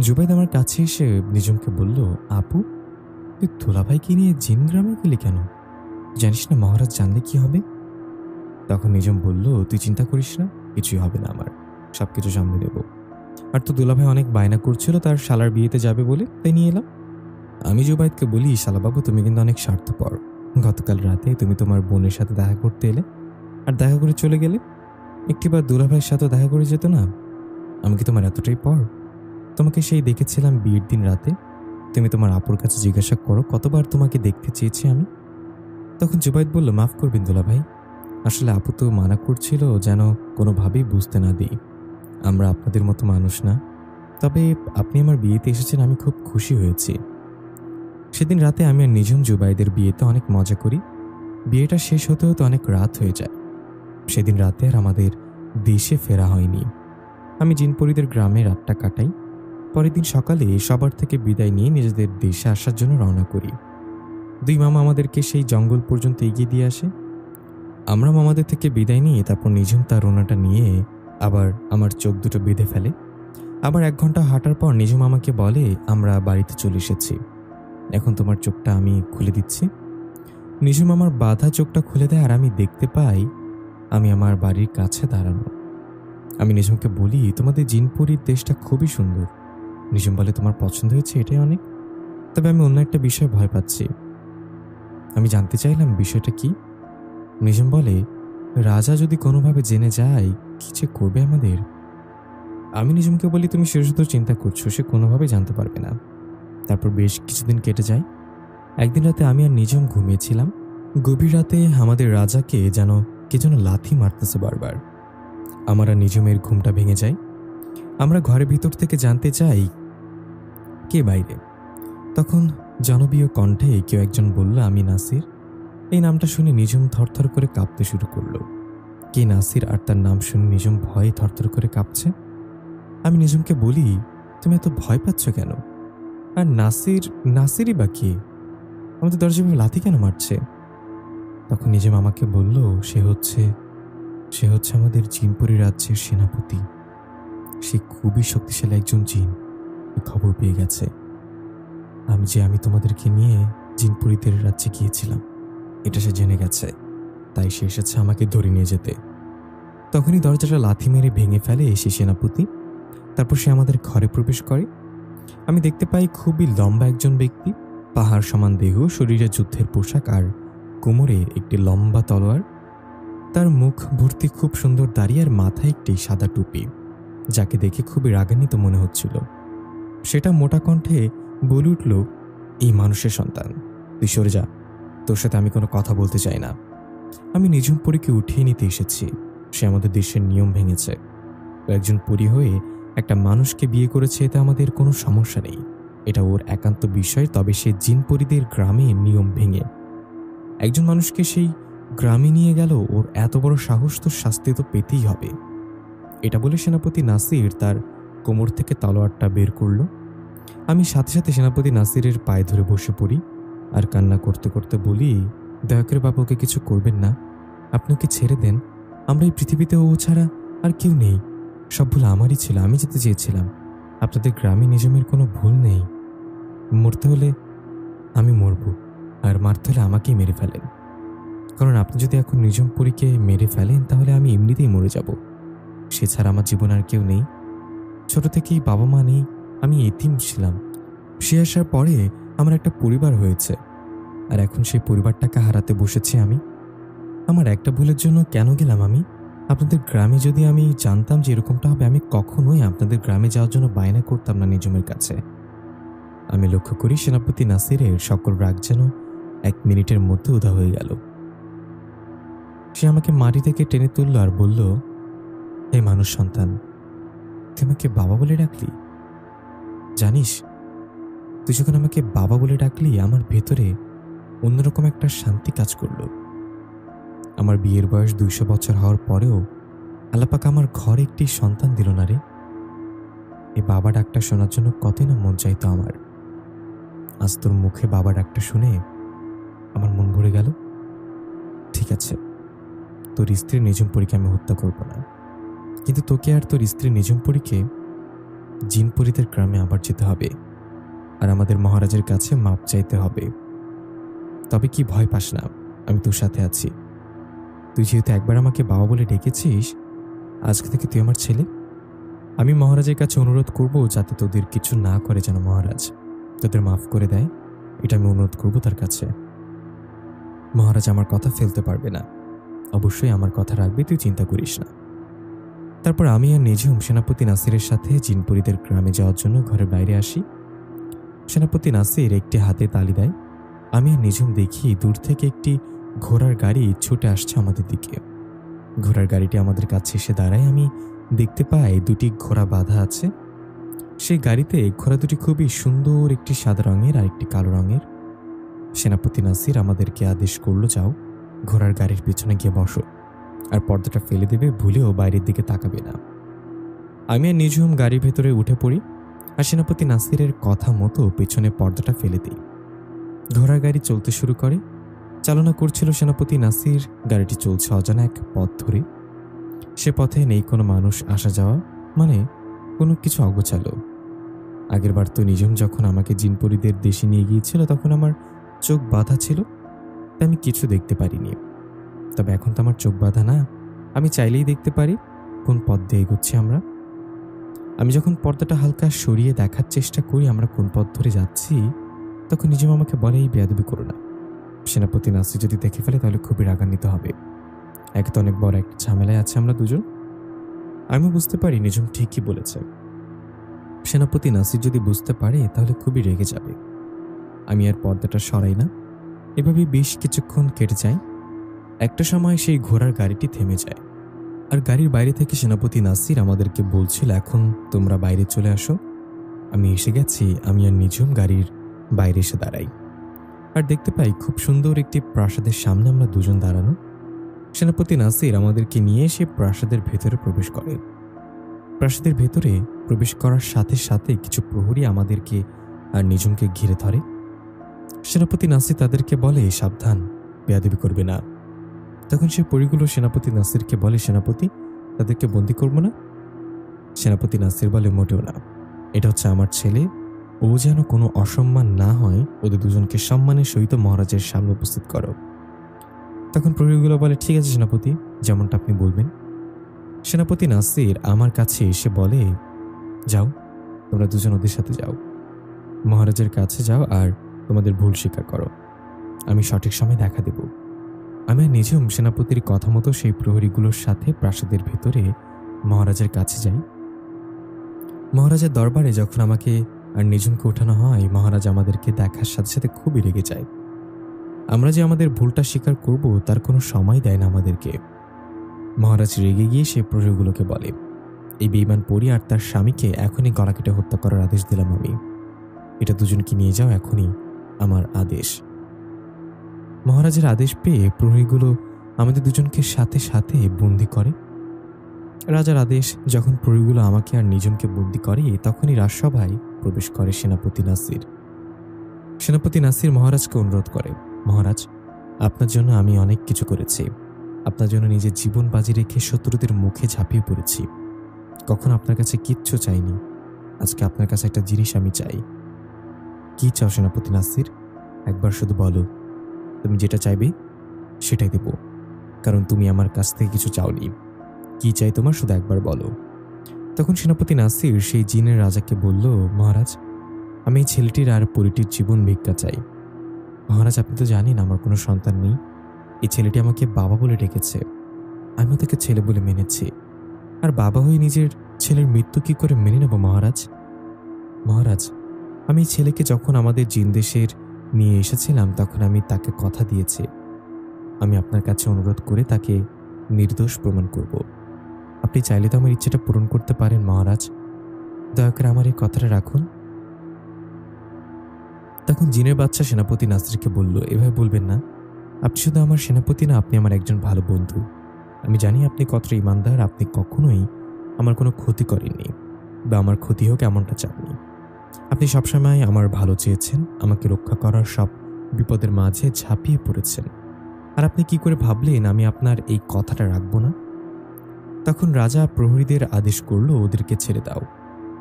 জুবায়েদ আমার কাছে এসে নিজুমকে বলল, আপু, তুই দুলাভাইকে নিয়ে জিন গ্রামে গেলি কেন? জানিস না মহারাজ জানলে কি হবে? তখন নিজুম বলল, তুই চিন্তা করিস না, কিছুই হবে না, আমার সবকিছু সামলে নেব। আর তো দুলাভাই অনেক বায়না করছিল তার শালার বিয়েতে যাবে বলে, তাই নিয়ে এলাম। আমি জুবায়েদকে বলি, শালাবাবু, তুমি কিন্তু অনেক স্বার্থপর। গতকাল রাতে তুমি তোমার বোনের সাথে দেখা করতে এলে আর দেখা করে চলে গেলে। একটিবার দুলাভাইয়ের সাথে দেখা করে যেত না? আমি কি তোমার এতটাই পর? তোমাকে সেই দেখেছিলাম বিয়ের দিন রাতে, তুমি তোমার আপুর কাছে জিজ্ঞাসা করো কতবার তোমাকে দেখতে চেয়েছি আমি। তখন জুবায়েদ বলল, মাফ করবেন দুলাভাই, আসলে আপু তো মানা করছিল যেন কোনোভাবেই বুঝতে না দিই আমরা আপনাদের মতো মানুষ না। তবে আপনি আমার বিয়েতে এসেছেন, আমি খুব খুশি হয়েছি। সেদিন রাতে আমি আর নিজুম জুবায়েদের বিয়েতে অনেক মজা করি। বিয়েটা শেষ হতে হতে অনেক রাত হয়ে যায়। সেদিন রাতে আর আমাদের দেশে ফেরা হয়নি। আমি জিনপরিদের গ্রামে রাতটা কাটাই। পরের দিন সকালে সবার থেকে বিদায় নিয়ে নিজেদের দেশে আসার জন্য রওনা করি। দুই মামা আমাদেরকে সেই জঙ্গল পর্যন্ত এগিয়ে দিয়ে আসে। আমরা মামাদের থেকে বিদায় নিয়ে তারপর নিজুম তার রোনাটা নিয়ে আবার আমার চোখ দুটো বেঁধে ফেলে। আবার 1 ঘন্টা হাঁটার পর নিজুম আমাকে বলে, আমরা বাড়িতে চলে এসেছি, এখন তোমার চোখটা আমি খুলে দিচ্ছি। নিজুম আমার বাঁধা চোখটা খুলে দেয় আর আমি দেখতে পাই আমি আমার বাড়ির কাছে দাঁড়ানো। আমি নিজুমকে বলি, তোমাদের জিনপুরীর দেশটা খুবই সুন্দর। নিজুম বলে, তোমার পছন্দ হয়েছে, এটাই অনেক। তবে আমি অন্য একটা বিষয়ে ভয় পাচ্ছি। আমি জানতে চাইলাম বিষয়টা কি। নিজুম বলে, রাজা যদি কোনোভাবে জেনে যায়, কি যে করবে আমাদের। আমি নিজুমকে বলি, তুমি শুধু চিন্তা করছো, সে কোনোভাবে জানতে পারবে না। তারপর বেশ কিছুদিন কেটে যায়। একদিন রাতে আমি আর নিজুম ঘুমিয়েছিলাম। গভীর রাতে আমাদের রাজাকে যেন কে যেন লাথি মারতেছে বারবার। আমার আর নিজুমের ঘুমটা ভেঙে যায়। আমরা ঘরের ভিতর থেকে জানতে চাই কে বাইরে। তখন জনপ্রিয় কণ্ঠে কেউ একজন বলল, আমি নাসির। এই নামটা শুনে নিজুম থরথর করে কাঁপতে শুরু করলো। কে নাসির আর তার নাম শুনে নিজুম ভয়ে থরথর করে কাঁপছে। আমি নিজুমকে বলি, তুমি এত ভয় পাচ্ছ কেন? আর নাসিরই বা কে? আমাদের দরজা লাথি কেন মারছে? তখন নিজুম আমাকে বলল, সে হচ্ছে আমাদের জিনপুরী রাজ্যের সেনাপতি। সে খুবই শক্তিশালী একজন জিন। খবর পেয়ে গেছে আমি তোমাদেরকে নিয়ে জিনপুরীদের রাজ্যে গিয়েছিলাম, এটা সে জেনে গেছে। তাই সে এসেছে আমাকে ধরে নিয়ে যেতে। তখনই দরজাটা লাথি মেরে ভেঙে ফেলে সে সেনাপতি। তারপর সে আমাদের ঘরে প্রবেশ করে। আমি দেখতে পাই খুবই লম্বা একজন ব্যক্তি, পাহাড় সমান দেহ, শরীরে যুদ্ধের পোশাক আর কোমরে একটি লম্বা তলোয়ার। তার মুখ ভর্তি খুব সুন্দর দাড়ি আর মাথায় একটি সাদা টুপি, যাকে দেখে খুবই রাগান্বিত মনে হচ্ছিল। সেটা মোটা কণ্ঠে বলে উঠল, এই মানুষের সন্তান, তুই সরে যা, তোর সাথে আমি কোনো কথা বলতে চাই না। আমি নিজুম পরীকে উঠিয়ে নিতে এসেছি। সে আমাদের দেশের নিয়ম ভেঙেছে। একজন পরী হয়ে একটা মানুষকে বিয়ে করেছে, এতে আমাদের কোনো সমস্যা নেই, এটা ওর একান্ত বিষয়। তবে সে জিন পরীদের গ্রামে নিয়ম ভেঙে একজন মানুষকে সেই গ্রামে নিয়ে গেল, ওর এত বড় সাহস, তো শাস্তি তো পেতেই হবে। এটা বলে সেনাপতি নাসির তার কোমর থেকে তলোয়ারটা বের করল। আমি সাথে সাথে সেনাপতি নাসিরের পায়ে ধরে বসে পড়ি আর কান্না করতে করতে বলি, দয়া করে বাবা, ওকে কিছু করবেন না, আপনি ওকে ছেড়ে দেন। আমরা এই পৃথিবীতে ও ছাড়া আর কেউ নেই। সব ভুল আমারই ছিল, আমি যেতে চেয়েছিলাম। আপনাদের গ্রামে নিজমের কোনো ভুল নেই। মরতে হলে আমি মরব, আর মারতে হলে আমাকেই মেরে ফেলেন। কারণ আপনি যদি এখন নিজমপুরীকে মেরে ফেলেন, তাহলে আমি এমনিতেই মরে যাব। সে ছাড়া আমার জীবন আর কেউ নেই। ছোট থেকেই বাবা মা নেই, আমি এতিম ছিলাম। সে আসার পরে আমার একটা পরিবার হয়েছে, আর এখন সেই পরিবারটাকে হারাতে বসেছি আমি। আমার একটা ভুলের জন্য কেন গেলাম আমি আপনাদের গ্রামে? যদি আমি জানতাম যে এরকমটা হবে, আমি কখনোই আপনাদের গ্রামে যাওয়ার জন্য বায়না করতাম না নিজমের কাছে। আমি লক্ষ্য করি সেনাপতি নাসিরের সকল রাগ যেন 1 মিনিটের মধ্যে উধাও হয়ে গেল। সে আমাকে মাটি থেকে টেনে তুলল আর বলল, হে মানুষ সন্তান, তুই আমাকে বাবা বলে ডাকলি? জানিস, তুই যখন আমাকে বাবা বলে ডাকলি আমার ভেতরে অন্যরকম একটা শান্তি কাজ করলো। আমার বিয়ের বয়স 200 বছর হওয়ার পরেও আল্লাহ পাক আমার ঘরে একটি সন্তান দিল না রে। এই বাবা ডাকটা শোনার জন্য কতই না মন চাইতো আমার। আজ তোর মুখে বাবা ডাকটা শুনে আমার মন ভরে গেল। ঠিক আছে, তোর স্ত্রী নিজুমপরীকে আমি হত্যা করব না, কিন্তু তোকে আর তোর স্ত্রী নিজুমপরীকে জিনপরীদের গ্রামে আবার যেতে হবে আর আমাদের মহারাজের কাছে মাপ চাইতে হবে। তবে কি ভয় পাস না, আমি তোর সাথে আছি। তুই যেহেতু একবার আমাকে বাবা বলে ডেকেছিস, আজকে থেকে তুই আমার ছেলে। আমি মহারাজের কাছে অনুরোধ করব যাতে তোদের কিছু না করে, যেন মহারাজ তোদের মাফ করে দেয়। এটা আমি অনুরোধ করব তার কাছে। মহারাজ আমার কথা ফেলতে পারবে না, অবশ্যই আমার কথা রাখবে, তুই চিন্তা করিস না। তারপর আমি আর নিঝুম সেনাপতি নাসিরের সাথে জিনপরীদের গ্রামে যাওয়ার জন্য ঘরের বাইরে আসি। সেনাপতি নাসির একটি হাতে তালি দেয়। আমি আর নিঝুম দেখি দূর থেকে একটি ঘোড়ার গাড়ি ছুটে আসছে আমাদের দিকে। ঘোড়ার গাড়িটি আমাদের কাছে এসে দাঁড়ায়। আমি দেখতে পাই 2টি ঘোড়া বাঁধা আছে। সেই গাড়িতে ঘোড়া দুটি খুবই সুন্দর, একটি সাদা রঙের আর একটি কালো রঙের। সেনাপতি নাসির আমাদেরকে আদেশ করলো, যাও ঘোড়ার গাড়ির পিছনে গিয়ে বসো আর পর্দাটা ফেলে দেবে, ভুলেও বাইরের দিকে তাকাবে না। আমি আর নিঝুম গাড়ির ভেতরে উঠে পড়ি আর সেনাপতি নাসিরের কথা মতো পেছনে পর্দাটা ফেলে দিই। ঘোড়ার গাড়ি চলতে শুরু করে। চালনা করছিল সেনাপতি নাসির। গাড়িটি চলছে অজানা এক পথ ধরে। সে পথে নেই কোনো মানুষ আসা যাওয়া, মানে কোনো কিছু অগোছালো। আগেরবার তো নিঝুম যখন আমাকে জিনপরীদের দেশে নিয়ে গিয়েছিল তখন আমার চোখ বাঁধা ছিল, তাই আমি কিছু দেখতে পারিনি। তবে এখন তো আমার চোখ বাঁধা না, আমি চাইলেই দেখতে পারি কোন পথ দিয়ে এগোচ্ছি আমরা। আমি যখন পর্দাটা হালকা সরিয়ে দেখার চেষ্টা করি আমরা কোন পথ ধরে যাচ্ছি, তখন নিঝুম আমাকে বলে, এই বেয়াদবি করো না, সেনাপতি নাসির যদি দেখে ফেলে তাহলে খুবই রাগান্বিত হবে। এক তো অনেক বড় একটা ঝামেলায় আছে আমরা দুজন। আমি বুঝতে পারি নিঝুম ঠিকই বলেছে। সেনাপতি নাসির যদি বুঝতে পারে তাহলে খুবই রেগে যাবে। আমি আর পর্দাটা সরাই না। এভাবেই বেশ কিছুক্ষণ কেটে যায়। একটা সময় সেই ঘোড়ার গাড়িটি থেমে যায় আর গাড়ির বাইরে থেকে সেনাপতি নাসির আমাদেরকে বলছিল, এখন তোমরা বাইরে চলে আসো। আমি এসে গেছি। আমি আর নিঝুম গাড়ির বাইরে এসে দাঁড়াই আর দেখতে পাই খুব সুন্দর একটি প্রাসাদের সামনে আমরা দুজন দাঁড়ানো। সেনাপতি নাসির আমাদেরকে নিয়ে এসে প্রাসাদের ভেতরে প্রবেশ করে। প্রাসাদের ভেতরে প্রবেশ করার সাথে সাথে কিছু প্রহরী আমাদেরকে আর নিঝুমকে ঘিরে ধরে। সেনাপতি নাসির তাদেরকে বলে, সাবধান, বেয়াদবি করবে না। তখন সে পরিগুলো সেনাপতি নাসিরকে বলে, সেনাপতি, তাদেরকে বন্দি করবো না? সেনাপতি নাসির বলে, মোটেও না, এটা হচ্ছে আমার ছেলে, ও যেন কোনো অসম্মান না হয়, ওদের দুজনকে সম্মানের সহিত মহারাজের সামনে উপস্থিত করো। তখন প্রহরীগুলো বলে, ঠিক আছে সেনাপতি, যেমনটা আপনি বলবেন। সেনাপতি নাসির আমার কাছে এসে বলে, যাও তোমরা দুজন ওদের সাথে যাও, মহারাজের কাছে যাও আর তোমাদের ভুল স্বীকার করো, আমি সঠিক সময় দেখা দেব। আমি নিঝুম সেনাপতির কথা মতো সেই প্রহরীগুলোর সাথে প্রাসাদের ভেতরে মহারাজের কাছে যাই। মহারাজের দরবারে যখন আমাকে আর নিঝুমকে ওঠানো হয়, মহারাজ আমাদেরকে দেখার সাথে সাথে খুবই রেগে যায়। আমরা যে আমাদের ভুলটা স্বীকার করব তার কোনো সময় দেয় না আমাদেরকে। মহারাজ রেগে গিয়ে সেই প্রহরীগুলোকে বলে, এই বেঈমান পরী আর তার স্বামীকে এখনই গলা কেটে হত্যা করার আদেশ দিলাম আমি। এটা দুজনকে নিয়ে যাও, এখনই আমার আদেশ। মহারাজের আদেশ পেয়ে প্রহরীগুলো আমাদের দুজনকে সাথে সাথে বন্দি করে। রাজার আদেশ যখন প্রহরীগুলো আমাকে আর নিঝুমকে বন্দি করে, তখনই রাজসভায় প্রবেশ করে সেনাপতি নাসির। সেনাপতি নাসির মহারাজকে অনুরোধ করে, মহারাজ, আপনার জন্য আমি অনেক কিছু করেছি, আপনার জন্য নিজের জীবন বাজি রেখে শত্রুদের মুখে ঝাঁপিয়ে পড়েছি, কখনো আপনার কাছে কিচ্ছু চাইনি, আজকে আপনার কাছে একটা জিনিস আমি চাই। কি চাও সেনাপতি নাসির? একবার শুধু বলো, তুমি যেটা চাইবে সেটাই দেব, কারণ তুমি আমার কাছ থেকে কিছু চাওনি। কি চাই তোমার, শুধু একবার বলো। তখন সেনাপতি নাসির সেই জিনের রাজাকে বলল, মহারাজ, আমি এই ছেলেটির আর পরীটির জীবন ভিক্ষা চাই। মহারাজ, আপনি তো জানেন আমার কোনো সন্তান নেই, এই ছেলেটি আমাকে বাবা বলে ডেকেছে, আমি তাকে ছেলে বলে মেনেছি, আর বাবা হয়ে নিজের ছেলের মৃত্যু কি করে মেনে নেব মহারাজ? মহারাজ, আমি ছেলেকে যখন আমাদের জিনদেশের নিয়ে এসেছিলাম তখন আমি তাকে কথা দিয়েছি আমি আপনার কাছে অনুরোধ করে তাকে নির্দোষ প্রমাণ করব। আপনি চাইলে তো আমার ইচ্ছেটা পূরণ করতে পারেন মহারাজ। দয়া করে আমার এই কথাটা রাখুন। তখন জিনের বাদশা সেনাপতি নাসিরকে বলল, এভাবে বলবেন না। আপনি শুধু আমার সেনাপতি না, আপনি আমার একজন ভালো বন্ধু। আমি জানি আপনি কতটা ইমানদার। আপনি কখনোই আমার কোনো ক্ষতি করেননি বা আমার ক্ষতি হোক এমনটা চাননি। আপনি সবসময় আমার ভালো চেয়েছেন, আমাকে রক্ষা করার সব বিপদের মাঝে ঝাঁপিয়ে পড়েছেন। আর আপনি কি করে ভাবলেন আমি আপনার এই কথাটা রাখবো না? তখন রাজা প্রহরীদের আদেশ করল, ওদেরকে ছেড়ে দাও।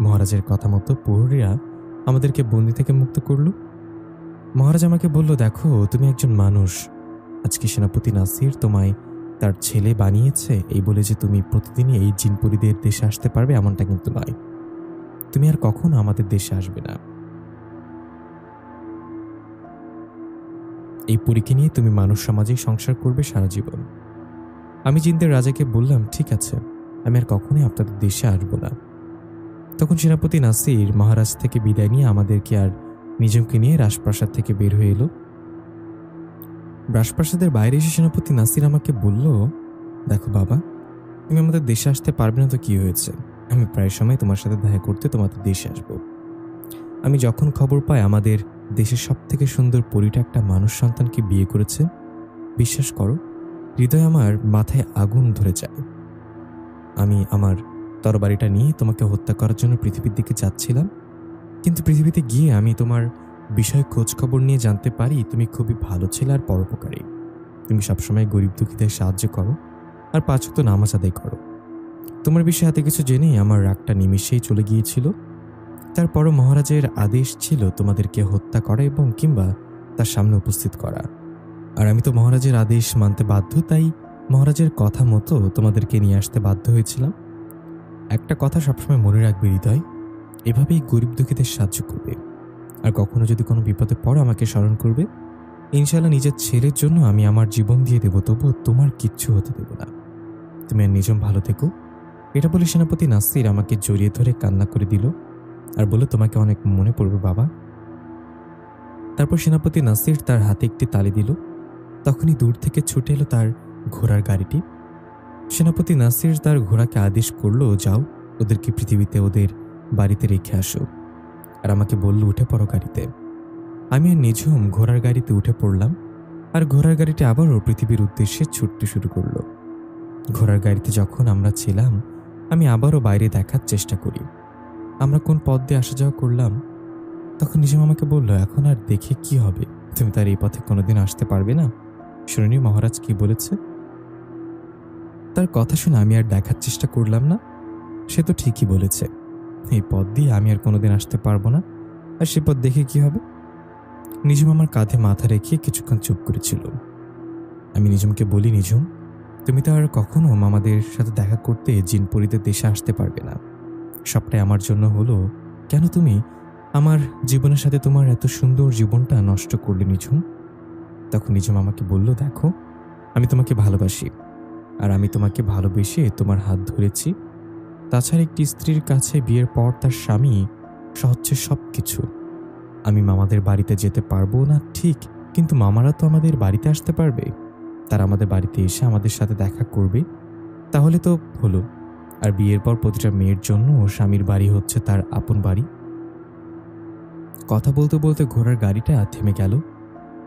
মহারাজের কথা মতো প্রহরীরা আমাদেরকে বন্দি থেকে মুক্ত করল। মহারাজ আমাকে বলল, দেখো তুমি একজন মানুষ। আজকে সেনাপতি নাসির তোমায় তার ছেলে বানিয়েছে এই বলে যে তুমি প্রতিদিনই এই জিনপরিদের দেশে আসতে পারবে এমনটা কিন্তু নয়। তুমি আর কখনো আমাদের দেশে আসবে না। এই পরীকে নিয়ে তুমি মানুষ সমাজেই সংসার করবে সারা জীবন। আমি জিনদের রাজাকে বললাম, ঠিক আছে, আমি আর কখনোই আপনাদের দেশে আসবো না। তখন সেনাপতি নাসির মহারাজ থেকে বিদায় নিয়ে আমাদেরকে আর নিজমকে নিয়ে রাজপ্রাসাদ থেকে বের হয়ে এলো। রাজপ্রাসাদের বাইরে এসে সেনাপতি নাসির আমাকে বলল, দেখো বাবা, তুমি আমাদের দেশে আসতে পারবে না তো কি হয়েছে? আমি প্রায় সময় তোমার সাথে দেখা করতে তোমাদের দেশে আসব। আমি যখন খবর পাই আমাদের দেশের সব থেকে সুন্দর পরীটা একটা মানুষ সন্তানকে বিয়ে করেছে, বিশ্বাস করো হৃদয় আমার মাথায় আগুন ধরে যায়। আমি আমার তরবারিটা নিয়ে তোমাকে হত্যা করার জন্য পৃথিবীর দিকে যাচ্ছিলাম, কিন্তু পৃথিবীতে গিয়ে আমি তোমার বিষয়ে খোঁজ খবর নিয়ে জানতে পারি তুমি খুবই ভালো ছেলে আর পরোপকারী। তুমি সবসময় গরিব দুঃখীদের সাহায্য করো আর 5 ওয়াক্ত নামাজ আদায় করো। তোমার বিষয়ে এত কিছু জেনেই আমার রাগটা নিমিষেই চলে গিয়েছিল। তারপরও মহারাজের আদেশ ছিল তোমাদেরকে হত্যা করা এবং কিংবা তার সামনে উপস্থিত করা। আর আমি তো মহারাজের আদেশ মানতে বাধ্য, তাই মহারাজের কথা মতো তোমাদেরকে নিয়ে আসতে বাধ্য হয়েছিলাম। একটা কথা সবসময় মনে রাখবে হৃদয়, এভাবেই গরিব দুঃখীদের সাহায্য করবে। আর কখনো যদি কোনো বিপদে পড়ো আমাকে স্মরণ করবে। ইনশাআল্লাহ নিজের ছেলের জন্য আমি আমার জীবন দিয়ে দেবো, তবুও তোমার কিচ্ছু হতে দেব না। তুমি আর নিজম ভালো থেকো। এটা বলে সেনাপতি নাসির আমাকে জড়িয়ে ধরে কান্না করে দিল আর বলল, তোমাকে অনেক মনে পড়বে বাবা। তারপর সেনাপতি নাসির তার হাতে একটি তালি দিল। তখনই দূর থেকে ছুটে এলো তার ঘোড়ার গাড়িটি। সেনাপতি নাসির তার ঘোড়াকে আদেশ করলো, যাও ওদেরকে পৃথিবীতে ওদের বাড়িতে রেখে আসো। আর আমাকে বলল, উঠে পড়ো গাড়িতে। আমি আর নিঝুম ঘোড়ার গাড়িতে উঠে পড়লাম আর ঘোড়ার গাড়িটি আবারও পৃথিবীর উদ্দেশ্যে ছুটতে শুরু করলো। ঘোড়ার গাড়িতে যখন আমরা ছিলাম আমি আবারও বাইরে দেখার চেষ্টা করি আমরা কোন পথ দিয়ে আসা যাওয়া করলাম। তখন নিঝুম আমাকে বলল, এখন আর দেখে কি হবে, তুমি তার এই পথে কোনোদিন আসতে পারবে না। শুনিনি মহারাজ কি বলেছে? তার কথা শুনে আমি আর দেখার চেষ্টা করলাম না। সে তো ঠিকই বলেছে, এই পথ দিয়ে আমি আর কোনোদিন আসতে পারবো না। আর সে পথ দেখে কি হবে? নিঝুম আমার কাঁধে মাথা রেখে কিছুক্ষণ চুপ করেছিল। আমি নিঝুমকে বলি, নিঝুম তুমি তো আর কখনো আমাদের সাথে দেখা করতে জিনপরিদের দেশে আসতে পারবে না। সবটাই আমার জন্য হলো। কেন তুমি আমার জীবনের সাথে তোমার এত সুন্দর জীবনটা নষ্ট করলে নিঝুম? তখন নিঝুম আমাকে বলল, দেখো আমি তোমাকে ভালোবাসি আর আমি তোমাকে ভালোবেসে তোমার হাত ধরেছি। তাছাড়া একটি স্ত্রীর কাছে বিয়ের পর তার স্বামী হচ্ছে সব কিছু। আমি মামাদের বাড়িতে যেতে পারবো না ঠিক, কিন্তু মামারা তো আমাদের বাড়িতে আসতে পারবে। তারা আমাদের বাড়িতে এসে আমাদের সাথে দেখা করবে, তাহলে তো হলো। আর বিয়ের পর প্রতিটা মেয়ের জন্য স্বামীর বাড়ি হচ্ছে তার আপন বাড়ি। কথা বলতে বলতে ঘোড়ার গাড়িটা থেমে গেল।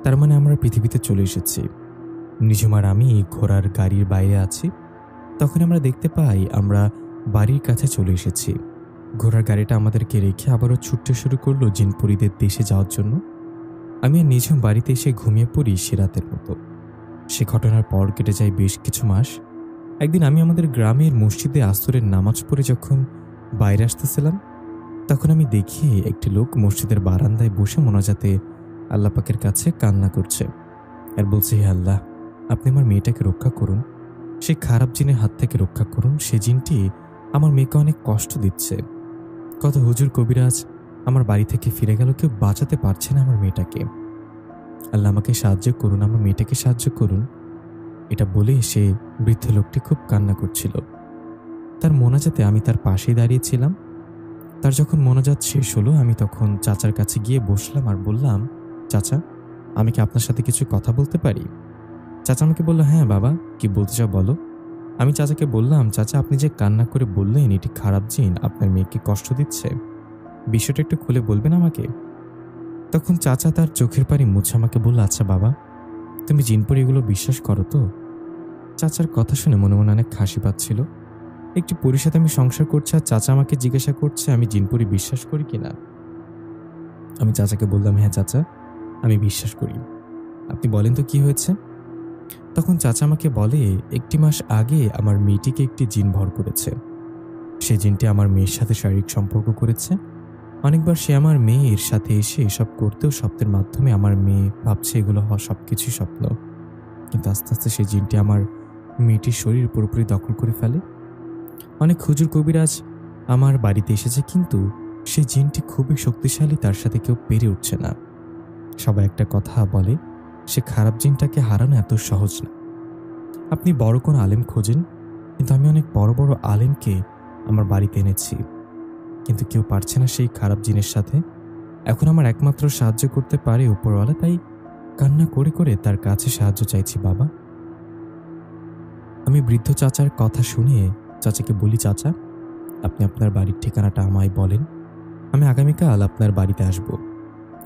তার মানে আমরা পৃথিবীতে চলে এসেছি। নিঝুম আর আমি ঘোড়ার গাড়ির বাইরে আছি। তখন আমরা দেখতে পাই আমরা বাড়ির কাছে চলে এসেছি। ঘোড়ার গাড়িটা আমাদেরকে রেখে আবারও ছুটতে শুরু করলো জিনপরিদের দেশে যাওয়ার জন্য। আমি আর নিঝুম বাড়িতে এসে ঘুমিয়ে পড়ি সে রাতের মতো। সে ঘটনার পর কেটে যায় বেশ কিছু মাস। একদিন আমি আমাদের গ্রামের মসজিদে আসরের নামাজ পড়ে যখন বাইরে আসতেছিলাম, তখন আমি দেখি একটি লোক মসজিদের বারান্দায় বসে মোনাজাতে আল্লাহ পাকের কাছে কান্না করছে আর বলছে, হে আল্লাহ, আপনি আমার মেয়েটাকে রক্ষা করুন, সে খারাপ জিনের হাত থেকে রক্ষা করুন। সে জিনটি আমার মেয়েকে অনেক কষ্ট দিচ্ছে। কত হুজুর কবিরাজ আমার বাড়ি থেকে ফিরে গেল, কেউ বাঁচাতে পারছে না আমার মেয়েটাকে। আল্লাহ আমাকে সাহায্য করুন, আমার মেয়েটাকে সাহায্য করুন। এটা বলে সে বৃদ্ধ লোকটি খুব কান্না করছিল। তার মোনাজাতে আমি তার পাশেই দাঁড়িয়েছিলাম। তার যখন মোনাজাত শেষ হলো আমি তখন চাচার কাছে গিয়ে বসলাম আর বললাম, চাচা, আমি কি আপনার সাথে কিছু কথা বলতে পারি? চাচা আমাকে বলল, হ্যাঁ বাবা, কি বলতে চাও বলো। আমি চাচাকে বললাম, চাচা, আপনি যে কান্না করে বললেন এটি খারাপ জিন আপনার মেয়েকে কষ্ট দিচ্ছে, বিষয়টা একটু খুলে বলবেন আমাকে? তখন চাচা তার চোখের পানি মুছে আমাকে বলল, আচ্ছা বাবা, তুমি জিনপরি এগুলো বিশ্বাস করো তো? চাচার কথা শুনে মনে মনে অনেক হাসি পাচ্ছিল। একটি পরীর সাথে আমি সংসার করছি আর চাচা আমাকে জিজ্ঞাসা করছে আমি জিনপরি বিশ্বাস করি কিনা। আমি চাচাকে বললাম, হ্যাঁ চাচা, আমি বিশ্বাস করি। আপনি বলেন তো কি হয়েছে? তখন চাচা আমাকে বলে, একটি মাস আগে আমার মেয়েটিকে একটি জিন ভর করেছে। সে জিনটি আমার মেয়ের সাথে শারীরিক সম্পর্ক করেছে। অনেকবার সে আমার মেয়ের সাথে এসে এসব করতেও স্বপ্নের মাধ্যমে আমার মেয়ে ভাবছে এগুলো হওয়া সবকিছুই স্বপ্ন। কিন্তু আস্তে আস্তে সেই জিনটি আমার মেয়েটির শরীর পুরোপুরি দখল করে ফেলে। অনেক হুজুর কবিরাজ আমার বাড়িতে এসেছে, কিন্তু সেই জিনটি খুবই শক্তিশালী, তার সাথে কেউ পেরে উঠছে না। সবাই একটা কথা বলে, সে খারাপ জিনটাকে হারানো এত সহজ না। আপনি বড় কোনো আলেম খোঁজেন, কিন্তু আমি অনেক বড় বড় আলেমকে আমার বাড়িতে এনেছি, কিন্তু কেউ পারছে না সেই খারাপ জিনের সাথে। এখন আমার একমাত্র সাহায্য করতে পারে উপরওয়ালা, তাই কান্না করে করে তার কাছে সাহায্য চাইছি বাবা। আমি বৃদ্ধ চাচার কথা শুনে চাচাকে বলি, চাচা, আপনি আপনার বাড়ির ঠিকানাটা আমায় বলেন, আমি আগামীকাল আপনার বাড়িতে আসব।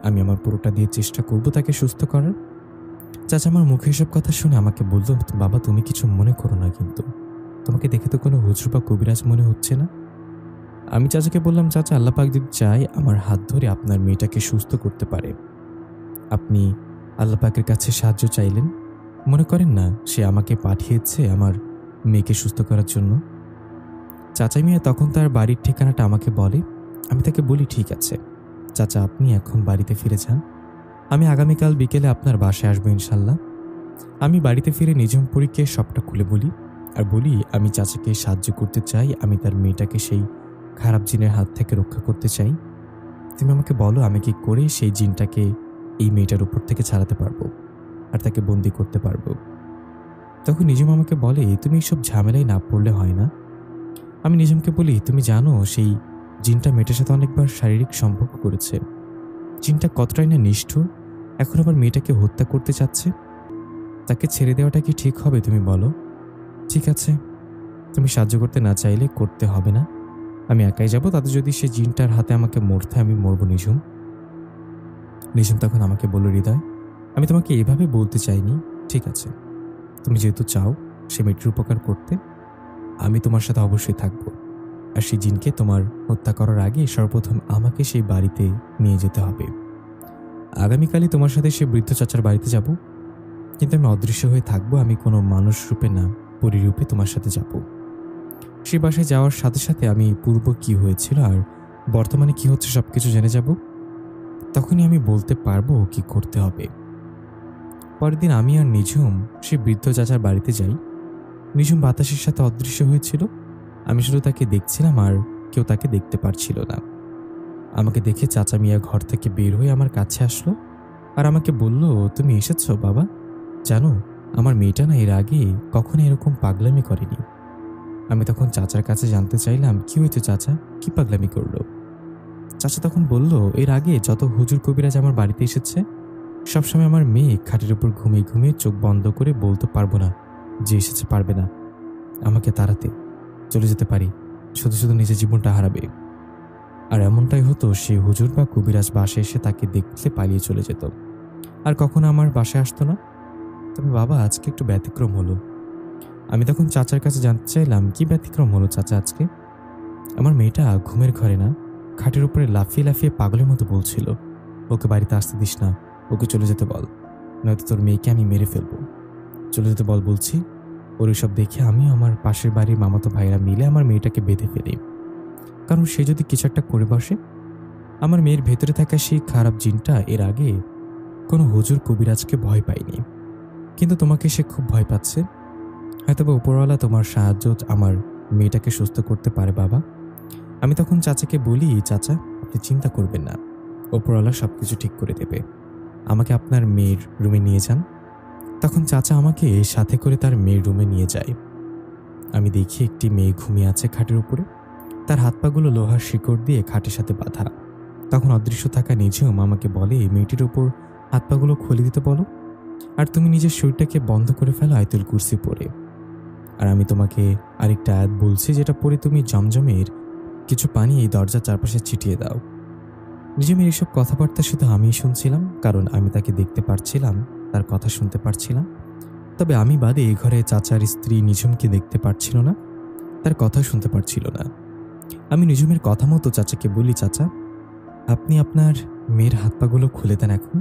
আমি আমার পুরোটা দিয়ে চেষ্টা করব তাকে সুস্থ করার। চাচা আমার মুখে এসব কথা শুনে আমাকে বলল, বাবা, তুমি কিছু মনে করো না, কিন্তু তোমাকে দেখে তো কোনো হুজুর বা কবিরাজ মনে হচ্ছে না। আমি চাচাকে বললাম, চাচা, আল্লাহ পাক যদি চায় আমার হাত ধরে আপনার মেয়েটাকে সুস্থ করতে পারে। আপনি আল্লাহ পাকের কাছে সাহায্য চাইলেন, মনে করেন না সে আমাকে পাঠিয়েছে আমার মেয়েকে সুস্থ করার জন্য? চাচা মিয়া তখন তার বাড়ির ঠিকানাটা আমাকে বলে। আমি তাকে বলি, ঠিক আছে চাচা, আপনি এখন বাড়িতে ফিরে যান, আমি আগামীকাল বিকেলে আপনার বাসায় আসবো ইনশাল্লাহ। আমি বাড়িতে ফিরে নিজামপুরীকে সবটা খুলে বলি আর বলি আমি চাচাকে সাহায্য করতে চাই, আমি তার মেয়েটাকে সেই খারাপ জিনের হাত থেকে রক্ষা করতে চাই। তুমি আমাকে বলো আমি কি করে সেই জিনটাকে এই মেয়েটার উপর থেকে ছাড়াতে পারবো আর তাকে বন্দি করতে পারবো। তখন নিজাম আমাকে বলে, তুমি এইসব ঝামেলায় না পড়লে হয় না। আমি নিজামকে বলি, তুমি জানো সেই জিনটা মেয়েটার সাথে অনেকবার শারীরিক সম্পর্ক করেছে। জিনটা কতটাই না নিষ্ঠুর, এখন আবার মেয়েটাকে হত্যা করতে চাচ্ছে। তাকে ছেড়ে দেওয়াটা কি ঠিক হবে তুমি বলো? ঠিক আছে, তুমি সাহায্য করতে না চাইলে করতে হবে না, আমি একাই যাব, তাতে যদি সে জিনটার হাতে আমাকে মরতে আমি মরবো। নিঝুম নিঝুম তখন আমাকে বলল, হৃদয়, আমি তোমাকে এভাবে বলতে চাইনি, ঠিক আছে, তুমি যেহেতু চাও সে মেয়েটির উপকার করতে, আমি তোমার সাথে অবশ্যই থাকবো। আর সেই জিনকে তোমার হত্যা করার আগে সর্বপ্রথম আমাকে সেই বাড়িতে নিয়ে যেতে হবে। আগামীকালই তোমার সাথে সে বৃদ্ধ চাচার বাড়িতে যাব, কিন্তু আমি অদৃশ্য হয়ে থাকবো, আমি কোনো মানুষ রূপে না, পরিরূপে তোমার সাথে যাব। সে বাসায় যাওয়ার সাথে সাথে আমি পূর্ব কি হয়েছিল আর বর্তমানে কি হচ্ছে সবকিছু জেনে যাব, তখনই আমি বলতে পারবো কি করতে হবে। পরের দিন আমি আর নিঝুম সে বৃদ্ধ চাচার বাড়িতে যাই। নিঝুম বাতাসের সাথে অদৃশ্য হয়েছিল, আমি শুধু তাকে দেখছিলাম আর কেউ তাকে দেখতে পারছিল না। আমাকে দেখে চাচা মিয়া ঘর থেকে বের হয়ে আমার কাছে আসলো আর আমাকে বলল, তুমি এসেছো বাবা, জানো আমার মেয়েটা না এর আগে কখনো এরকম পাগলামি করেনি। আমি তখন চাচার কাছে জানতে চাইলাম, কি হয়েছে চাচা, কি পাগলামি করলো? চাচা তখন বলল, এর আগে যত হুজুর কবিরাজ আমার বাড়িতে এসেছে সবসময় আমার মেয়ে খাটের উপর ঘুমিয়ে ঘুমিয়ে চোখ বন্ধ করে বলতে পারবো না যে এসেছে, পারবে না আমাকে তাড়াতে, চলে যেতে পারি, শুধু শুধু নিজের জীবনটা হারাবে। আর এমনটাই হতো, সে হুজুর বা কবিরাজ বাসায় এসে তাকে দেখলে পালিয়ে চলে যেত আর কখনো আমার বাসায় আসতো না। তবে বাবা আজকে একটু ব্যতিক্রম হলো। আমি তখন চাচার কাছে জানতে চাইলাম, কি ব্যতিক্রম হলো চাচা আজকে? আমার মেয়েটা ঘুমের ঘরে না, খাটের উপরে লাফিয়ে লাফিয়ে পাগলের মতো বলছিল, ওকে বাড়িতে আসতে দিস না, ওকে চলে যেতে বল, নয়তো তোর মেয়েকে আমি মেরে ফেলবো, চলে যেতে বল বলছি। ওর সব দেখে আমি আমার পাশের বাড়ির মামাতো ভাইরা মিলে আমার মেয়েটাকে বেঁধে ফেলি, কারণ সে যদি কিছু একটা করে বসে। আমার মেয়ের ভেতরে থাকা সেই খারাপ জিনটা এর আগে কোনো হুজুর কবিরাজকে ভয় পায়নি, কিন্তু তোমাকে সে খুব ভয় পাচ্ছে। হয়তোবা উপরওয়ালা তোমার সাহায্য আমার মেয়েটাকে সুস্থ করতে পারে বাবা। আমি তখন চাচাকে বলি, চাচা আপনি চিন্তা করবেন না, উপরওয়ালা সবকিছু ঠিক করে দেবে, আমাকে আপনার মেয়ের রুমে নিয়ে যান। তখন চাচা আমাকে সাথে করে তার মেয়ের রুমে নিয়ে যায়। আমি দেখি একটি মেয়ে ঘুমিয়ে আছে খাটের উপরে, তার হাত পাগুলো লোহার শিকড় দিয়ে খাটের সাথে বাঁধা। তখন অদৃশ্য থাকা নিঝুম আমাকে বলে, মেয়েটির ওপর হাত পাগুলো খুলে দিতে বলো, আর তুমি নিজের শরীরটাকে বন্ধ করে ফেলো আয়াতুল কুরসি পড়ে। আর আমি তোমাকে আরেকটা আয়াত বলছি, যেটা পড়ে তুমি জমজমের কিছু পানি এই দরজার চারপাশে ছিটিয়ে দাও। নিঝুমের এসব কথাবার্তা শুধু আমিই শুনছিলাম, কারণ আমি তাকে দেখতে পারছিলাম, তার কথা শুনতে পারছিলাম। তবে আমি বাদে এই ঘরে চাচার স্ত্রী নিঝুমকে দেখতে পারছিল না, তার কথা শুনতে পারছিল না। আমি নিঝুমের কথা মতো চাচাকে বলি, চাচা আপনি আপনার মেয়ের হাত পাগুলো খুলে দেন এখন।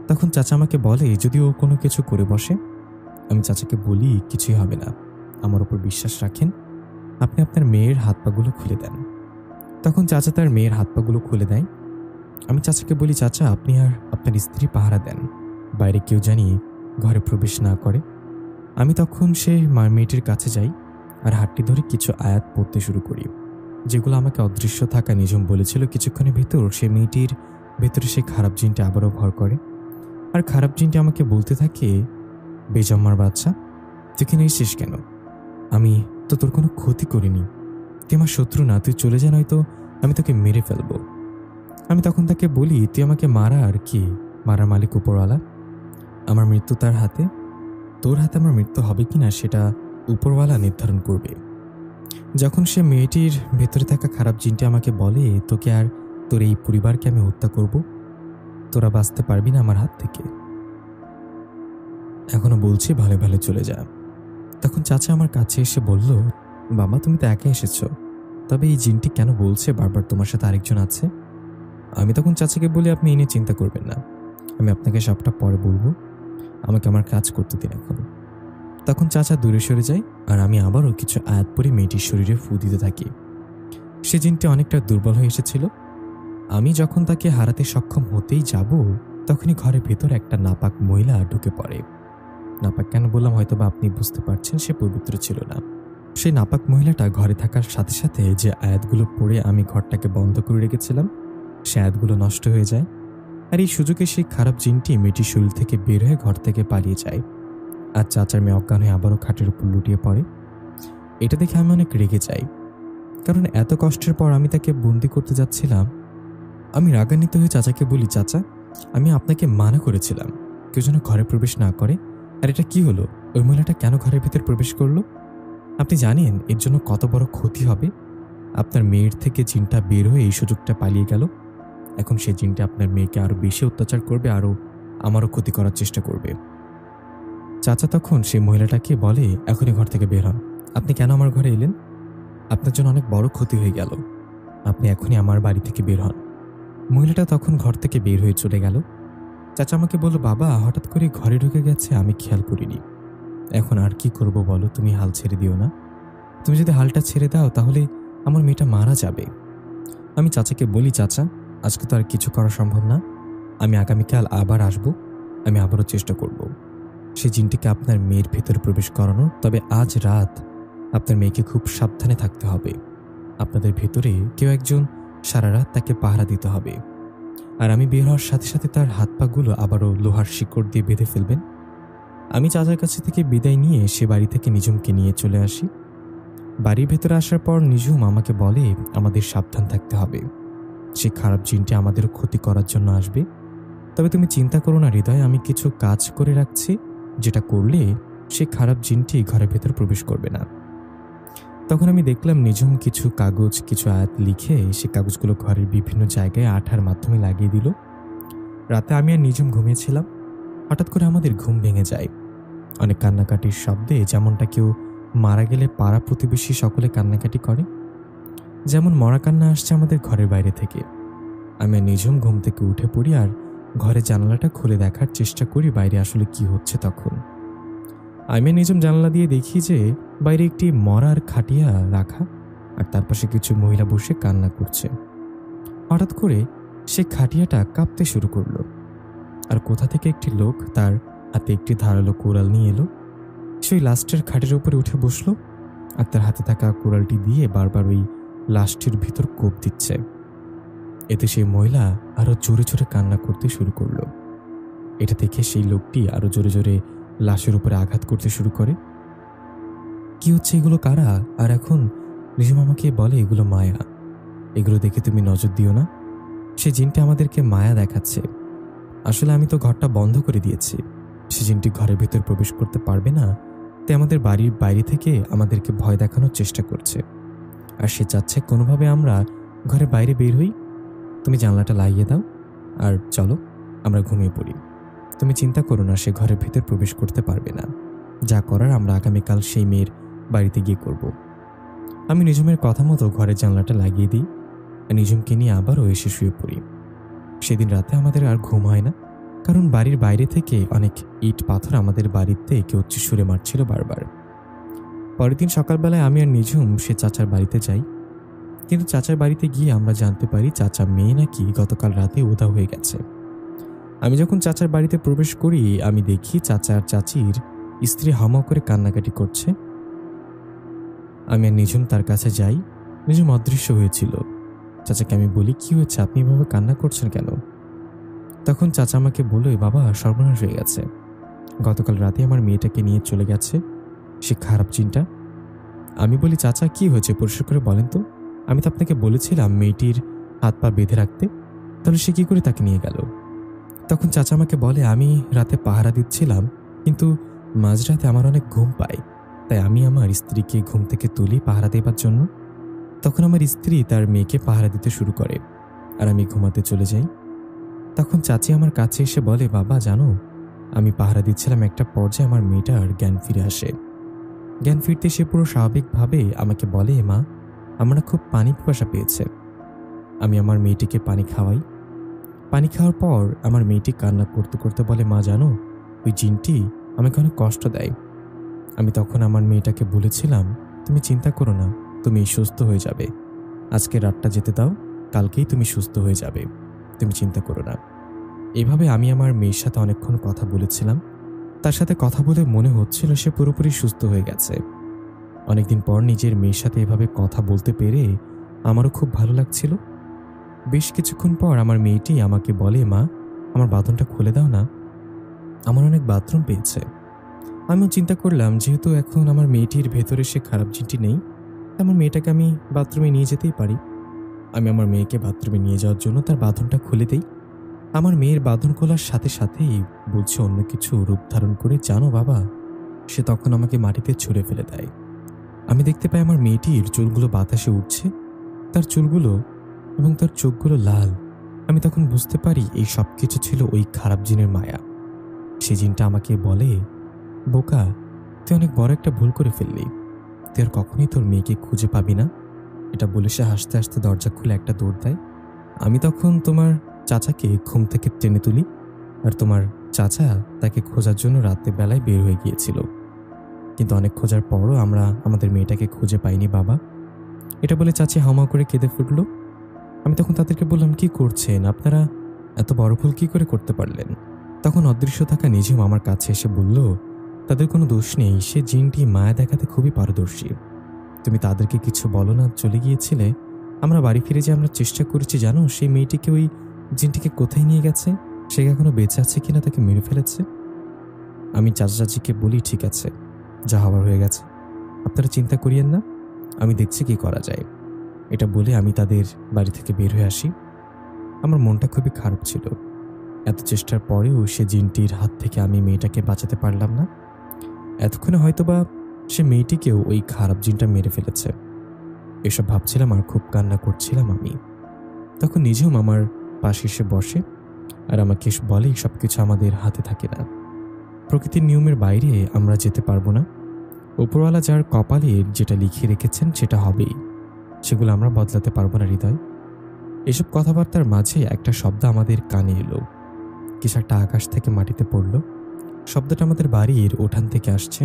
তখন চাচা আমাকে বলে, যদি ও কোনো কিছু করে বসে। আমি চাচাকে বলি, কিছুই হবে না, আমার উপর বিশ্বাস রাখেন, আপনি আপনার মেয়ের হাত পাগুলো খুলে দেন। তখন চাচা তার মেয়ের হাত পাগুলো খুলে দেয়। আমি চাচাকে বলি, চাচা আপনি আর আপনার স্ত্রী পাহারা দেন, বাইরে কেউ জানি ঘরে প্রবেশ না করে। আমি তখন সে মেয়েটির কাছে যাই আর হাতটি ধরে কিছু আয়াত পড়তে শুরু করি, যেগুলো আমাকে অদৃশ্য থাকা নিঝুম বলেছিল। কিছুক্ষণের ভেতর সে মেয়েটির ভেতরে সেই খারাপ জিনটা আবারও ভর করে, আর খারাপ জিনটি আমাকে বলতে থাকে, বেজম্মার বাচ্চা তুই এখানে এসেছিস কেন? আমি তো তোর কোনো ক্ষতি করিনি, তুই আমার শত্রু না, তুই চলে যা, নয়তো আমি তোকে মেরে ফেলবো। আমি তখন তাকে বলি, তুই আমাকে মারা আর কি, মারার মালিক উপরওয়ালা, আমার মৃত্যু তার হাতে, তোর হাতে আমার মৃত্যু হবে কিনা সেটা উপরওয়ালা নির্ধারণ করবে। যখন সে মেয়েটির ভেতরে থাকা খারাপ জিনটি আমাকে বলে, তোকে আর তোর এই পরিবারকে আমি হত্যা করব, তোরা বাঁচতে পারবি না আমার হাত থেকে, এখনো বলছি ভালো ভালো চলে যা। তখন চাচা আমার কাছে এসে বলল, বাবা তুমি তো একা এসেছ, তবে এই জিনটি কেন বলছে বারবার তোমার সাথে আরেকজন আছে? আমি তখন চাচাকে বলি, আপনি এ নিয়ে চিন্তা করবেন না, আমি আপনাকে সবটা পরে বলবো, আমাকে আমার কাজ করতে দিন এখন। তখন চাচা দূরে সরে যায় আর আমি আবারও কিছু আয়াত পরে মেয়েটির শরীরে ফু দিতে থাকি। সে জিনটি অনেকটা দুর্বল হয়ে এসেছিল। আমি যখন তাকে হারাতে সক্ষম হতেই যাব, তখনই ঘরের ভেতর একটা নাপাক মহিলা ঢুকে পড়ে। নাপাক কেন বললাম হয়তো বা আপনি বুঝতে পারছেন, সে পবিত্র ছিল না। সেই নাপাক মহিলাটা ঘরে থাকার সাথে সাথে যে আয়াতগুলো পড়ে আমি ঘরটাকে বন্ধ করে রেখেছিলাম, সে আয়াতগুলো নষ্ট হয়ে যায়। আর এই সুযোগে সেই খারাপ জিনটি মেয়েটির শরীর থেকে বের হয়ে ঘর থেকে পালিয়ে যায়। আর চাচার মেয়ে অজ্ঞান হয়ে আবারও খাটের উপর লুটিয়ে পড়ে। এটা দেখে আমি অনেক রেগে যাই, কারণ এত কষ্টের পর আমি তাকে বন্দি করতে যাচ্ছিলাম। আমি রাগান্বিত হয়ে চাচাকে বলি, চাচা আমি আপনাকে মানা করেছিলাম কেউ যেন ঘরে প্রবেশ না করে, আর এটা কি হলো? ওই মহিলাটা কেন ঘরের ভিতর প্রবেশ করলো? আপনি জানেন এর জন্য কত বড় ক্ষতি হবে? আপনার মেয়ের থেকে জিনটা বের হয়ে এই সুযোগটা পালিয়ে গেল। এখন সেই জিনটা আপনার মেয়েকে আরো বেশি অত্যাচার করবে, আরো আমারও ক্ষতি করার চেষ্টা করবে। চাচা তখন সেই মহিলাটাকে বলে, এখনই ঘর থেকে বের হন, আপনি কেন আমার ঘরে এলেন? আপনার জন্য অনেক বড় ক্ষতি হয়ে গেল, আপনি এখনই আমার বাড়ি থেকে বের হন। মহিলাটা তখন ঘর থেকে বের হয়ে চলে গেল। চাচা আমাকে বলল, বাবা হঠাৎ করে ঘরে ঢুকে গেছে, আমি খেয়াল করিনি, এখন আর কি করব বলো, তুমি হাল ছেড়ে দিও না, তুমি যদি হালটা ছেড়ে দাও তাহলে আমার মেয়েটা মারা যাবে। আমি চাচাকে বলি, চাচা আজকে তো আর কিছু করা সম্ভব না, আমি আগামীকাল আবার আসব, আমি আবারও চেষ্টা করব সে জিনটিকে আপনার মেয়ের ভেতরে প্রবেশ করানো। তবে আজ রাত আপনার মেয়েকে খুব সাবধানে থাকতে হবে, আপনাদের ভেতরে কেউ একজন সারা রাত তাকে পাহারা দিতে হবে। আর আমি বের হওয়ার সাথে সাথে তার হাত পাগুলো আবারও লোহার শিকড় দিয়ে বেঁধে ফেলবেন। আমি চাচার কাছে থেকে বিদায় নিয়ে সে বাড়ি থেকে নিঝুমকে নিয়ে চলে আসি। বাড়ির ভেতরে আসার পর নিঝুম আমাকে বলে, আমাদের সাবধান থাকতে হবে, সে খারাপ জিনটি আমাদের ক্ষতি করার জন্য আসবে। তবে তুমি চিন্তা করো না হৃদয়, আমি কিছু কাজ করে রাখছি, যেটা করলে সে খারাপ জিনটি ঘরের ভেতর প্রবেশ করবে না। তখন আমি দেখলাম নিঝুম কিছু কাগজ, কিছু আয়াত লিখে সে কাগজগুলো ঘরের বিভিন্ন জায়গায় আঠার মাধ্যমে লাগিয়ে দিল। রাতে আমি আর নিঝুম ঘুমিয়েছিলাম, হঠাৎ করে আমাদের ঘুম ভেঙে যায় অনেক কান্নাকাটির শব্দে, যেমনটা কেউ মারা গেলে পাড়া প্রতিবেশী সকলে কান্নাকাটি করে, যেমন মরা কান্না আসছে আমাদের ঘরের বাইরে থেকে। আমি আর নিঝুম ঘুম থেকে উঠে পড়ি আর ঘরের জানালাটা খুলে দেখার চেষ্টা করি বাইরে আসলে কি হচ্ছে। তখন আমি নিঝুম জানালা দিয়ে দেখি যে বাইরে একটি মরার খাটিয়া রাখা, আর তার পাশে কিছু মহিলা বসে কান্না করছে। হঠাৎ করে সে খাটিয়াটা কাঁপতে শুরু করলো, আর কোথা থেকে একটি লোক তার হাতে একটি ধারালো কোরাল নিয়ে এলো। সেই লাস্টের খাটের উপরে উঠে বসলো আর তার হাতে থাকা কোরালটি দিয়ে বারবার ওই লাশটির ভিতর কোপ দিচ্ছে। এতে সেই মহিলা আরো জোরে জোরে কান্না করতে শুরু করলো। এটা দেখে সেই লোকটি আরো জোরে জোরে লাশের উপরে আঘাত করতে শুরু করে। কি হচ্ছে এগুলো কারা? আর এখন নিজুম আমাকে বলে, এগুলো মায়া, এগুলো দেখে তুমি নজর দিও না। সে জিনটা আমাদেরকে মায়া দেখাচ্ছে। আসলে আমি তো ঘরটা বন্ধ করে দিয়েছি। সে জিনটি ঘরের ভেতর প্রবেশ করতে পারবে না, তাই আমাদের বাড়ির বাইরে থেকে আমাদেরকে ভয় দেখানোর চেষ্টা করছে। আর সে চাচ্ছে কোনোভাবে আমরা ঘরের বাইরে বের হই। তুমি জানলাটা লাগিয়ে দাও আর চলো আমরা ঘুমিয়ে পড়ি। তুমি চিন্তা করো না, সে ঘরের ভেতর প্রবেশ করতে পারবে না। যা করার আমরা আগামীকাল সেই মেয়ের বাড়িতে গিয়ে করব। আমি নিজুমের কথা মতো ঘরের জানলাটা লাগিয়ে দিই আর নিজুমকে নিয়ে আবারও এসে শুয়ে পড়ি। সেদিন রাতে আমাদের আর ঘুম হয় না, কারণ বাড়ির বাইরে থেকে অনেক ইট পাথর আমাদের বাড়িতে কেউ ছুঁড়ে মারছিল বারবার। পরের দিন সকালবেলায় আমি আর নিজুম সে চাচার বাড়িতে যাই, কিন্তু চাচার বাড়িতে গিয়ে আমরা জানতে পারি চাচা মেয়ে নাকি গতকাল রাতে উধাও হয়ে গেছে। আমি যখন চাচার বাড়িতে প্রবেশ করি, আমি দেখি চাচা আর চাচির স্ত্রী হামাও করে কান্নাকাটি করছে। আমি আর নিজুম তার কাছে যাই। নিজুম অদৃশ্য হয়েছিল। চাচাকে আমি বলি, কি হয়েছে, আপনি এভাবে কান্না করছেন কেন? তখন চাচা আমাকে বলল, বাবা সর্বনাশ হয়ে গেছে, গতকাল রাতে আমার মেয়েটাকে নিয়ে চলে গেছে সে খারাপ জিনটা। আমি বলি, চাচা কি হয়েছে পরিষ্কার করে বলেন তো, আমি তো আপনাকে বলেছিলাম মেয়েটির হাত পা বেঁধে রাখতে, তাহলে সে কি করে তাকে নিয়ে গেল? তখন চাচা আমাকে বলে, আমি রাতে পাহারা দিচ্ছিলাম, কিন্তু মাঝরাতে আমার অনেক ঘুম পায়, তাই আমি আমার স্ত্রীকে ঘুম থেকে তুলি পাহারা দেবার জন্য। তখন আমার স্ত্রী তার মেয়েকে পাহারা দিতে শুরু করে আর আমি ঘুমাতে চলে যাই। তখন চাচি আমার কাছে এসে বলে, বাবা জানো, আমি পাহারা দিচ্ছিলাম, একটা পর্যায়ে আমার মেয়েটার জ্ঞান ফিরে আসে। জ্ঞান ফিরতে সে পুরো স্বাভাবিকভাবে আমাকে বলে, মা আমার খুব পানি পিপাসা পেয়েছে। আমি আমার মেয়েটিকে পানি খাওয়াই। পানি খাওয়ার পর আমার মেয়েটি কান্না করতে করতে বলে, মা জানো, ওই জিনটি আমাকে অনেক কষ্ট দেয়। আমি তখন আমার মেয়েটাকে বলেছিলাম, তুমি চিন্তা করো না, তুমি সুস্থ হয়ে যাবে, আজকে রাতটা যেতে দাও, কালকেই তুমি সুস্থ হয়ে যাবে, তুমি চিন্তা করো না। এভাবে আমি আমার মেয়ের সাথে অনেকক্ষণ কথা বলেছিলাম। তার সাথে কথা বলে মনে হচ্ছিল সে পুরোপুরি সুস্থ হয়ে গেছে। অনেকদিন পর নিজের মেয়ের সাথে এভাবে কথা বলতে পেরে আমারও খুব ভালো লাগছিল। বেশ কিছুক্ষণ পর আমার মেয়েটি আমাকে বলে, মা আমার বাঁধনটা খুলে দাও না, আমার অনেক বাথরুম পেয়েছে। আমিও চিন্তা করলাম, যেহেতু এখন আমার মেয়েটির ভেতরে সে খারাপ জিনটি নেই, আমার মেয়েটাকে আমি বাথরুমে নিয়ে যেতেই পারি। আমি আমার মেয়েকে বাথরুমে নিয়ে যাওয়ার জন্য তার বাঁধনটা খুলে দিই। আমার মেয়ের বাঁধন খোলার সাথে সাথেই বলছে অন্য কিছু রূপ ধারণ করে, জানো বাবা, সে তখন আমাকে মাটিতে ছুঁড়ে ফেলে দেয়। আমি দেখতে পাই আমার মেয়েটির চুলগুলো বাতাসে উঠছে, তার চুলগুলো এবং তার চোখগুলো লাল। আমি তখন বুঝতে পারি এই সব কিছু ছিল ওই খারাপ জিনের মায়া। সে জিনটা আমাকে বলে, বোকা, তুই অনেক বড় একটা ভুল করে ফেললি, তুই আর কখনোই তোর মেয়েকে খুঁজে পাবি না। এটা বলে সে হাসতে হাসতে দরজা খুলে একটা দৌড় দেয়। আমি তখন তোমার চাচাকে ঘুম থেকে টেনে তুলি, আর তোমার চাচা তাকে খোঁজার জন্য রাতের বেলায় বের হয়ে গিয়েছিল, কিন্তু অনেক খোঁজার পরও আমরা আমাদের মেয়েটাকে খুঁজে পাইনি বাবা। এটা বলে চাচি হামা করে কেঁদে ফুটল। আমি তখন তাদেরকে বললাম, কি করছেন আপনারা, এত বড় ভুল কি করে করতে পারলেন? তখন অদৃশ্য থাকা নিজেও আমার কাছে এসে বলল, তাদের কোনো দোষ নেই, সে জিনটি মায়া দেখাতে খুবই পারদর্শী। তুমি তাদেরকে কিছু বলো না, চলে গিয়েছিলে। আমরা বাড়ি ফিরে যে আমরা চেষ্টা করেছি, জানো সেই মেয়েটিকে ওই জিনটিকে কোথায় নিয়ে গেছে, সে এখনো বেঁচে আছে কিনা, তাকে মেরে ফেলেছে। আমি চাচা চাচিকে বলি, ঠিক আছে, যা হবার হয়ে গেছে, আপনারা চিন্তা করিয়েন না, আমি দেখছি কি করা যায়। এটা বলে আমি তাদের বাড়ি থেকে বের হয়ে আসি। আমার মনটা খুবই খারাপ ছিল। এত চেষ্টার পরেও সে জিনটির হাত থেকে আমি মেয়েটাকে বাঁচাতে পারলাম না। এতক্ষণে হয়তোবা সে মেয়েটিকেও ওই খারাপ জিনটা মেরে ফেলেছে। এসব ভাবছিলাম আর খুব কান্না করছিলাম আমি। তখন নিজেও আমার পাশে এসে বসে আর আমাকে বলে, সবকিছু আমাদের হাতে থাকে না, প্রকৃতির নিয়মের বাইরে আমরা যেতে পারবো না, উপরওয়ালা যার কপালে যেটা লিখিয়ে রেখেছেন সেটা হবেই, সেগুলো আমরা বদলাতে পারবো না হৃদয়। এসব কথাবার্তার মাঝে একটা শব্দ আমাদের কানে এলো, কিছু একটা আকাশ থেকে মাটিতে পড়ল। শব্দটা আমাদের বাড়ির উঠান থেকে আসছে।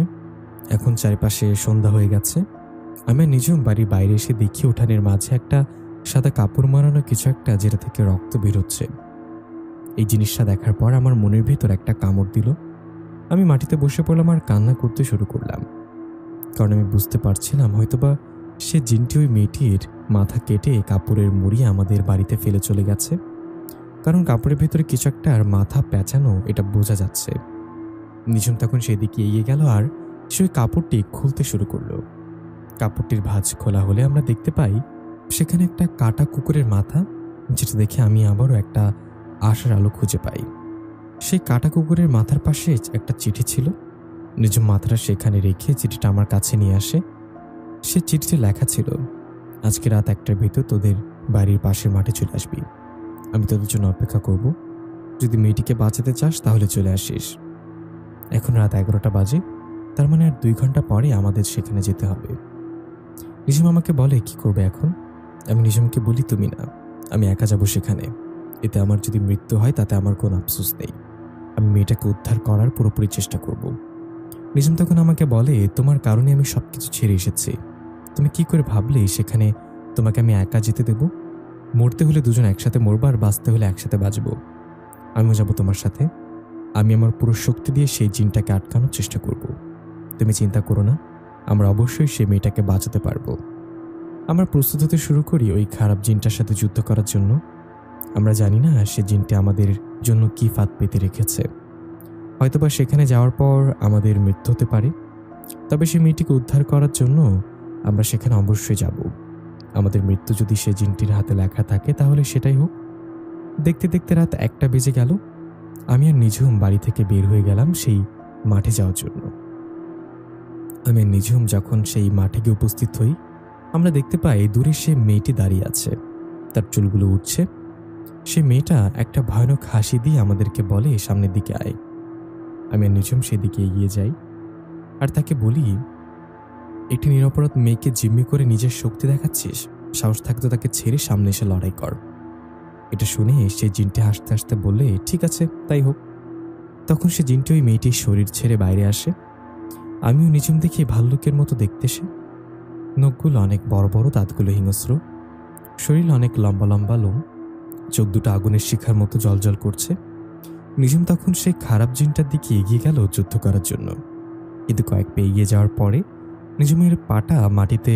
এখন চারিপাশে সন্ধ্যা হয়ে গেছে। আমি নিজেও বাড়ির বাইরে এসে দেখি উঠানের মাঝে একটা সাদা কাপড় মারানো কিছু একটা, যেটা থেকে রক্ত বেরোচ্ছে। এই জিনিসটা দেখার পর আমার মনের ভেতর একটা কামড় দিল। আমি মাটিতে বসে পড়লাম আর কান্না করতে শুরু করলাম, কারণ আমি বুঝতে পারছিলাম হয়তোবা সে জিনটি ওই মেয়েটির মাথা কেটে কাপড়ের মুড়ি আমাদের বাড়িতে ফেলে চলে গেছে, কারণ কাপড়ের ভেতরে কিছু একটা আর মাথা পেঁচানো, এটা বোঝা যাচ্ছে। নিজুম তখন সেদিকে এগিয়ে গেল আর সে ওই কাপড়টি খুলতে শুরু করলো। কাপড়টির ভাঁজ খোলা হলে আমরা দেখতে পাই সেখানে একটা কাটা কুকুরের মাথা, যেটা দেখে আমি আবারও একটা আশার আলো খুঁজে পাই। সেই কাটা কুকুরের মাথার পাশে একটা চিঠি ছিল। নিজম মাথাটা সেখানে রেখে চিঠিটা আমার কাছে নিয়ে আসে। সে চিঠিতে লেখা ছিল, আজকে রাত 1টার ভিতর তোদের বাড়ির পাশের মাঠে চলে আসবি। আমি তোদের জন্য অপেক্ষা করব। যদি মেয়েটিকে বাঁচাতে চাস তাহলে চলে আসিস। এখন রাত 11টা বাজে, তার মানে আর 2 ঘন্টা পরে আমাদের সেখানে যেতে হবে। নিজম আমাকে বলে, কি করবে এখন? আমি নিজমকে বলি, তুমি না, আমি একা যাব সেখানে। এতে আমার যদি মৃত্যু হয় তাতে আমার কোনো আফসোস নেই। আমি মেয়েটাকে উদ্ধার করার পুরোপুরি চেষ্টা করব। নিজম তখন আমাকে বলে, তোমার কারণে আমি সবকিছু ছেড়ে এসেছি। তুমি কি করে ভাবলে সেখানে তোমাকে আমি একা যেতে দেব? মরতে হলে দুজন একসাথে মরবো, আর বাঁচতে হলে একসাথে বাঁচবো। আমিও যাব তোমার সাথে। আমি আমার পুরো শক্তি দিয়ে সেই জিনটাকে আটকানোর চেষ্টা করব। তুমি চিন্তা করো না, আমরা অবশ্যই সেই মেয়েটাকে বাঁচাতে পারবো। আমরা প্রস্তুত হতে শুরু করি ওই খারাপ জিনটার সাথে যুদ্ধ করার জন্য। আমরা জানি না সে জিনটি আমাদের জন্য কি ফাঁদ পেতে রেখেছে। হয়তোবা সেখানে যাওয়ার পর আমাদের মৃত্যু হতে পারে, তবে সেই মেয়েটিকে উদ্ধার করার জন্য আমরা সেখানে অবশ্যই যাব। আমাদের মৃত্যু যদি সে জিনটির হাতে লেখা থাকে তাহলে সেটাই হোক। দেখতে দেখতে রাত 1টা বেজে গেল। আমি আর নিঝুম বাড়ি থেকে বের হয়ে গেলাম সেই মাঠে যাওয়ার জন্য। আমি আর নিঝুম যখন সেই মাঠে গিয়ে উপস্থিত হই, আমরা দেখতে পাই দূরে সে মেয়েটি দাঁড়িয়ে আছে, তার চুলগুলো উঠছে। সে মেয়েটা একটা ভয়ানক হাসি দিয়ে আমাদেরকে বলে, সামনের দিকে আয়। আমি আর নিঝুম সেদিকে এগিয়ে যাই আর তাকে বলি, একটি নিরপরাধ মেয়েকে জিম্মি করে নিজের শক্তি দেখাচ্ছিস? সাহস থাকতো তাকে ছেড়ে সামনে এসে লড়াই কর। এটা শুনে সে জিনটি হাসতে হাসতে বললে, ঠিক আছে, তাই হোক। তখন সে জিনটি ওই মেয়েটির শরীর ছেড়ে বাইরে আসে। আমিও নিঝুম দেখি ভাল্লুকের মতো দেখতে সে। নখগুলো অনেক বড় বড়, দাঁতগুলো হিংস্র, শরীর অনেক লম্বা লম্বা লোম, চোখ দুটো আগুনের শিখার মতো জ্বলজ্বল করছে। নিঝুম তখন সেই খারাপ জিনটার দিকে এগিয়ে গেল যুদ্ধ করার জন্য, কিন্তু কয়েক পা এগিয়ে যাওয়ার পরে নিঝুমের পাটা মাটিতে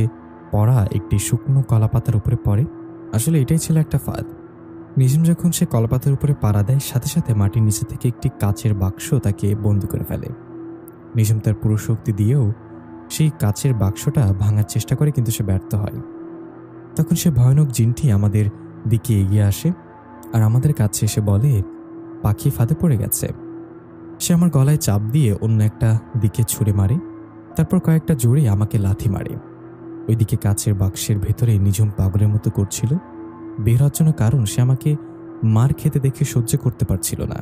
পড়া একটি শুকনো কলাপাতার উপরে পড়ে। আসলে এটাই ছিল একটা ফাঁদ। নিঝুম যখন সে কলাপাতার উপরে পাড়া দেয়, সাথে সাথে মাটির নিচে থেকে একটি কাচের বাক্স তাকে বন্দি করে ফেলে। নিঝুম তার পুরো শক্তি দিয়েও সেই কাচের বাক্সটা ভাঙার চেষ্টা করে, কিন্তু সে ব্যর্থ হয়। তখন সে ভয়ানক জিনটি আমাদের দিকে এগিয়ে আসে আর আমাদের কাছে এসে বলে, পাখি ফাঁদে পড়ে গেছে। সে আমার গলায় চাপ দিয়ে অন্য একটা দিকে ছুঁড়ে মারে, তারপর কয়েকটা জোরে আমাকে লাথি মারে। ওইদিকে কাচের বাক্সের ভেতরে নিঝুম পাগলের মতো করছিল বের হওয়ার জন্য, কারণ সে আমাকে মার খেতে দেখে সহ্য করতে পারছিল না।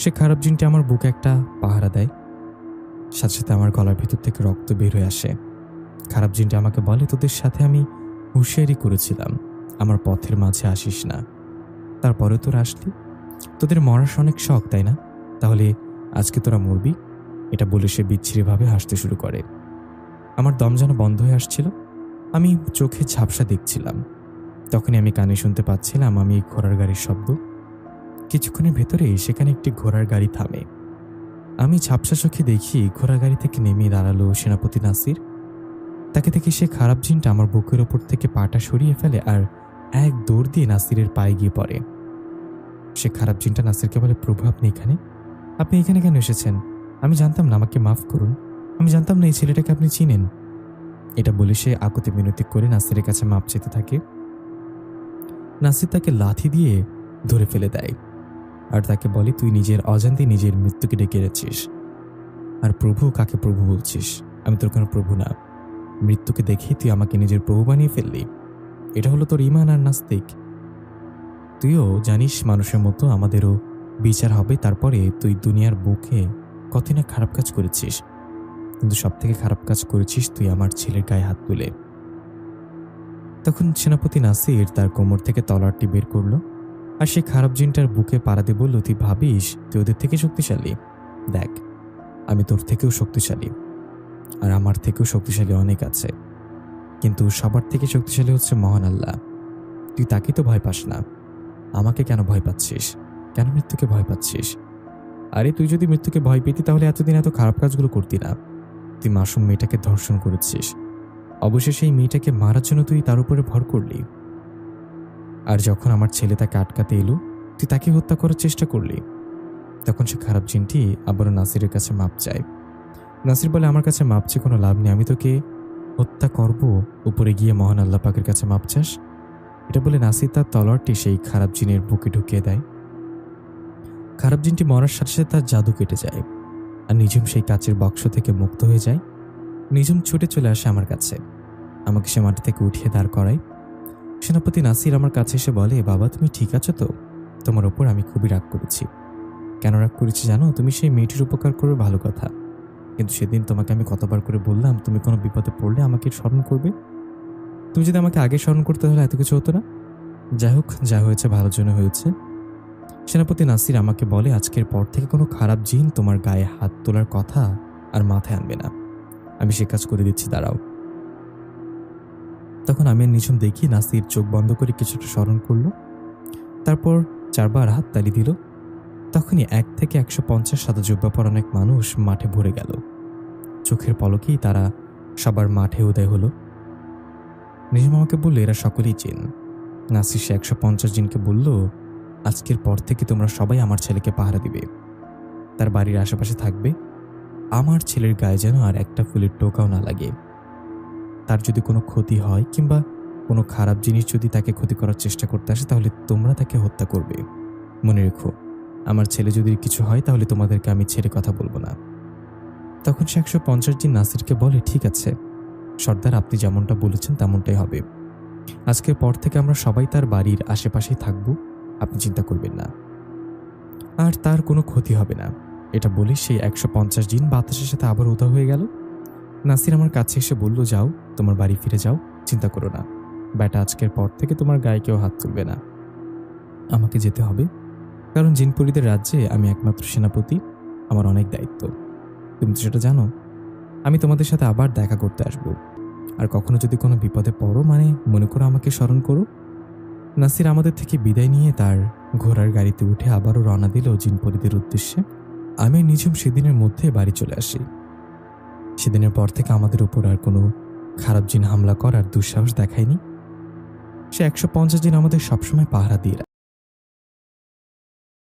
সে খারাপ জিনটি আমার বুকে একটা পাহারা দেয়, সাথে সাথে আমার গলার ভেতর থেকে রক্ত বের হয়ে আসে। খারাপ জিনটি আমাকে বলে, তোদের সাথে আমি হুঁশিয়ারি করেছিলাম, আমার পথের মাঝে আসিস না। তারপরে তোরা আসলি। তোদের মরার অনেক শখ, তাই না? তাহলে আজকে তোরা মরবি। এটা বলে সে বিচ্ছিরিভাবে হাসতে শুরু করে। আমার দম যেন বন্ধ হয়ে আসছিল। আমি চোখে ঝাপসা দেখছিলাম। তখনই আমি কানে শুনতে পাচ্ছিলাম আমি ঘোড়ার গাড়ির শব্দ। কিছুক্ষণের ভেতরেই সেখানে একটি ঘোড়ার গাড়ি থামে। আমি ঝাপসা চোখে দেখি ঘোড়ার গাড়ি থেকে নেমে দাঁড়ালো সেনাপতি নাসির। তাকে দেখে সে খারাপ জিনটা আমার বুকের ওপর থেকে পাটা সরিয়ে ফেলে আর এক দৌড় দিয়ে নাসিরের পায়ে গিয়ে পড়ে। সে খারাপ জিনটা নাসিরকে বলে, প্রভু, আপনি এখানে কেন এসেছেন? আমি জানতাম না, আমাকে মাফ করুন। আমি জানতাম না এই ছেলেটাকে আপনি চিনেন। এটা বলে সে আকুতি মিনতি করে নাসিরের কাছে মাপ চেতে থাকে। নাসির তাকে লাথি দিয়ে ধরে ফেলে দেয় আর তাকে বলে, তুই নিজের অজান্তে নিজের মৃত্যুকে ডেকে এনেছিস। আর প্রভু কাকে প্রভু বলছিস? আমি তোর কোনো প্রভু না। মৃত্যুকে দেখে তুই আমাকে নিজের প্রভু বানিয়ে ফেললি। এটা হলো তোর ঈমান আর নাস্তিক। তুইও জানিস মানুষের মতো আমাদেরও বিচার হবে। তারপরে তুই দুনিয়ার বুকে কতই না খারাপ কাজ করেছিস, কিন্তু সব থেকে খারাপ কাজ করেছিস তুই আমার ছেলের গায়ে হাত তুলে। তখন সেনাপতি নাসির তার কোমর থেকে তলোয়ারটি বের করলো আর সে খারাপ জিনটার বুকে পাড়া দিয়ে বলল, তুই ভাবিস তুই ওদের থেকে শক্তিশালী? দেখ, আমি তোর থেকেও শক্তিশালী, আর আমার থেকেও শক্তিশালী অনেক আছে, কিন্তু সবার থেকে শক্তিশালী হচ্ছে মহান আল্লাহ। তুই তাকে তো ভয় পাস না, আমাকে কেন ভয় পাচ্ছিস? কেন মৃত্যুকে ভয় পাচ্ছিস? আরে তুই যদি মৃত্যুকে ভয় পেতি তাহলে এতদিন এত খারাপ কাজগুলো করতি না। তুই মাসুম মেয়েটাকে ধর্ষণ করেছিস, অবশেষে এই মেয়েটাকে মারার জন্য তুই তার উপরে ভর করলি। আর যখন আমার ছেলে তাকে আটকাতে এলো, তুই তাকে হত্যা করার চেষ্টা করলি। তখন সে খারাপ জিনটি আবারও নাসিরের কাছে মাপ চায়। নাসির বলে, আমার কাছে মাপ চেয়ে কোনো লাভ নেই। আমি তোকে হত্যা করব, উপরে গিয়ে মহান আল্লাহ পাকের কাছে মাপ চাস। এটা বলে নাসির তার তলোয়ারটি সেই খারাপ জিনের বুকে ঢুকিয়ে দেয়। খারাপ জিনটি মরার সাথে সাথে তার জাদু কেটে যায় আর নিঝুম সেই কাচের বাক্স থেকে মুক্ত হয়ে যায়। নিঝুম ছুটে চলে আসে আমার কাছে, আমাকে সে মাটি থেকে উঠিয়ে দাঁড় করায়। সেনাপতি নাসির আমার কাছে এসে বলে, বাবা তুমি ঠিক আছো তো? তোমার ওপর আমি খুবই রাগ করেছি। কেন রাগ করেছি জানো? তুমি সেই মেয়েটির উপকার করবে ভালো কথা, কিন্তু সেদিন তোমাকে আমি কতবার করে বললাম তুমি কোনো বিপদে পড়লে আমাকে স্মরণ করবে। তুমি যদি আমাকে আগে স্মরণ করতে হলে এত কিছু হতো না। যাই হোক, যা হয়েছে ভালোর জন্য হয়েছে। সেনাপতি নাসির আমাকে বলে, আজকের পর থেকে কোনো খারাপ জিন তোমার গায়ে হাত তোলার কথা আর মাথায় আনবে না। আমি সে কাজ করে দিচ্ছি, দাঁড়াও। তখন আমি আর নিঝুম দেখি নাসির চোখ বন্ধ করে কিছুটা স্মরণ করলো, তারপর 4 বার হাততালি দিল। তখনই 1 থেকে 150 সাদা জুব্বা পরা অনেক মানুষ মাঠে ভরে গেল। চোখের পলকেই তারা সবার মাঠে উদয় হলো। নিঝুম আমাকে বলল, এরা সকলেই জিন। নাসির সে 150 জিনকে বলল, আজকের পর থেকে তোমরা সবাই আমার ছেলেকে পাহারা দিবে, তার বাড়ির আশেপাশে থাকবে। আমার ছেলের গায়ে যেন আর একটা ফুলের টোকাও না লাগে। তার যদি কোনো ক্ষতি হয় কিংবা কোনো খারাপ জিনিস যদি তাকে ক্ষতি করার চেষ্টা করতে আসে, তাহলে তোমরা তাকে হত্যা করবে। মনে রেখো, আমার ছেলে যদি কিছু হয় তাহলে তোমাদেরকে আমি ছেড়ে কথা বলবো না। তখন সে 150 জিন নাসিরকে বলে, ঠিক আছে সর্দার, আপনি যেমনটা বলেছেন তেমনটাই হবে। আজকের পর থেকে আমরা সবাই তার বাড়ির আশেপাশেই থাকবো, আপনি চিন্তা করবেন না, আর তার কোনো ক্ষতি হবে না। এটা বলে সেই 150 জিন বাতাসের সাথে আবার উদা হয়ে গেল। নাসির আমার কাছে এসে বলল, যাও তোমার বাড়ি ফিরে যাও, চিন্তা করো না বেটা, আজকের পর থেকে তোমার গায়ে কেউ হাত তুলবে না। আমাকে যেতে হবে, কারণ জিনপরিদের রাজ্যে আমি একমাত্র সেনাপতি, আমার অনেক দায়িত্ব। তুমি তো সেটা জানো। আমি তোমাদের সাথে আবার দেখা করতে আসব, আর কখনো যদি কোনো বিপদে পড়ো মানে মনে করো আমাকে স্মরণ করো। নাসির আমাদের থেকে বিদায় নিয়ে তার ঘোড়ার গাড়িতে উঠে আবারও রওনা দিল জিনপরিদের উদ্দেশ্যে। আমি নিঝুম সেদিনের মধ্যে বাড়ি চলে আসি। সেদিনের পর থেকে আমাদের উপর আর কোনো খারাপ জিন হামলা করার দুঃসাহস দেখায়নি। সে 150 জিন আমাদের সবসময় পাহারা দিয়ে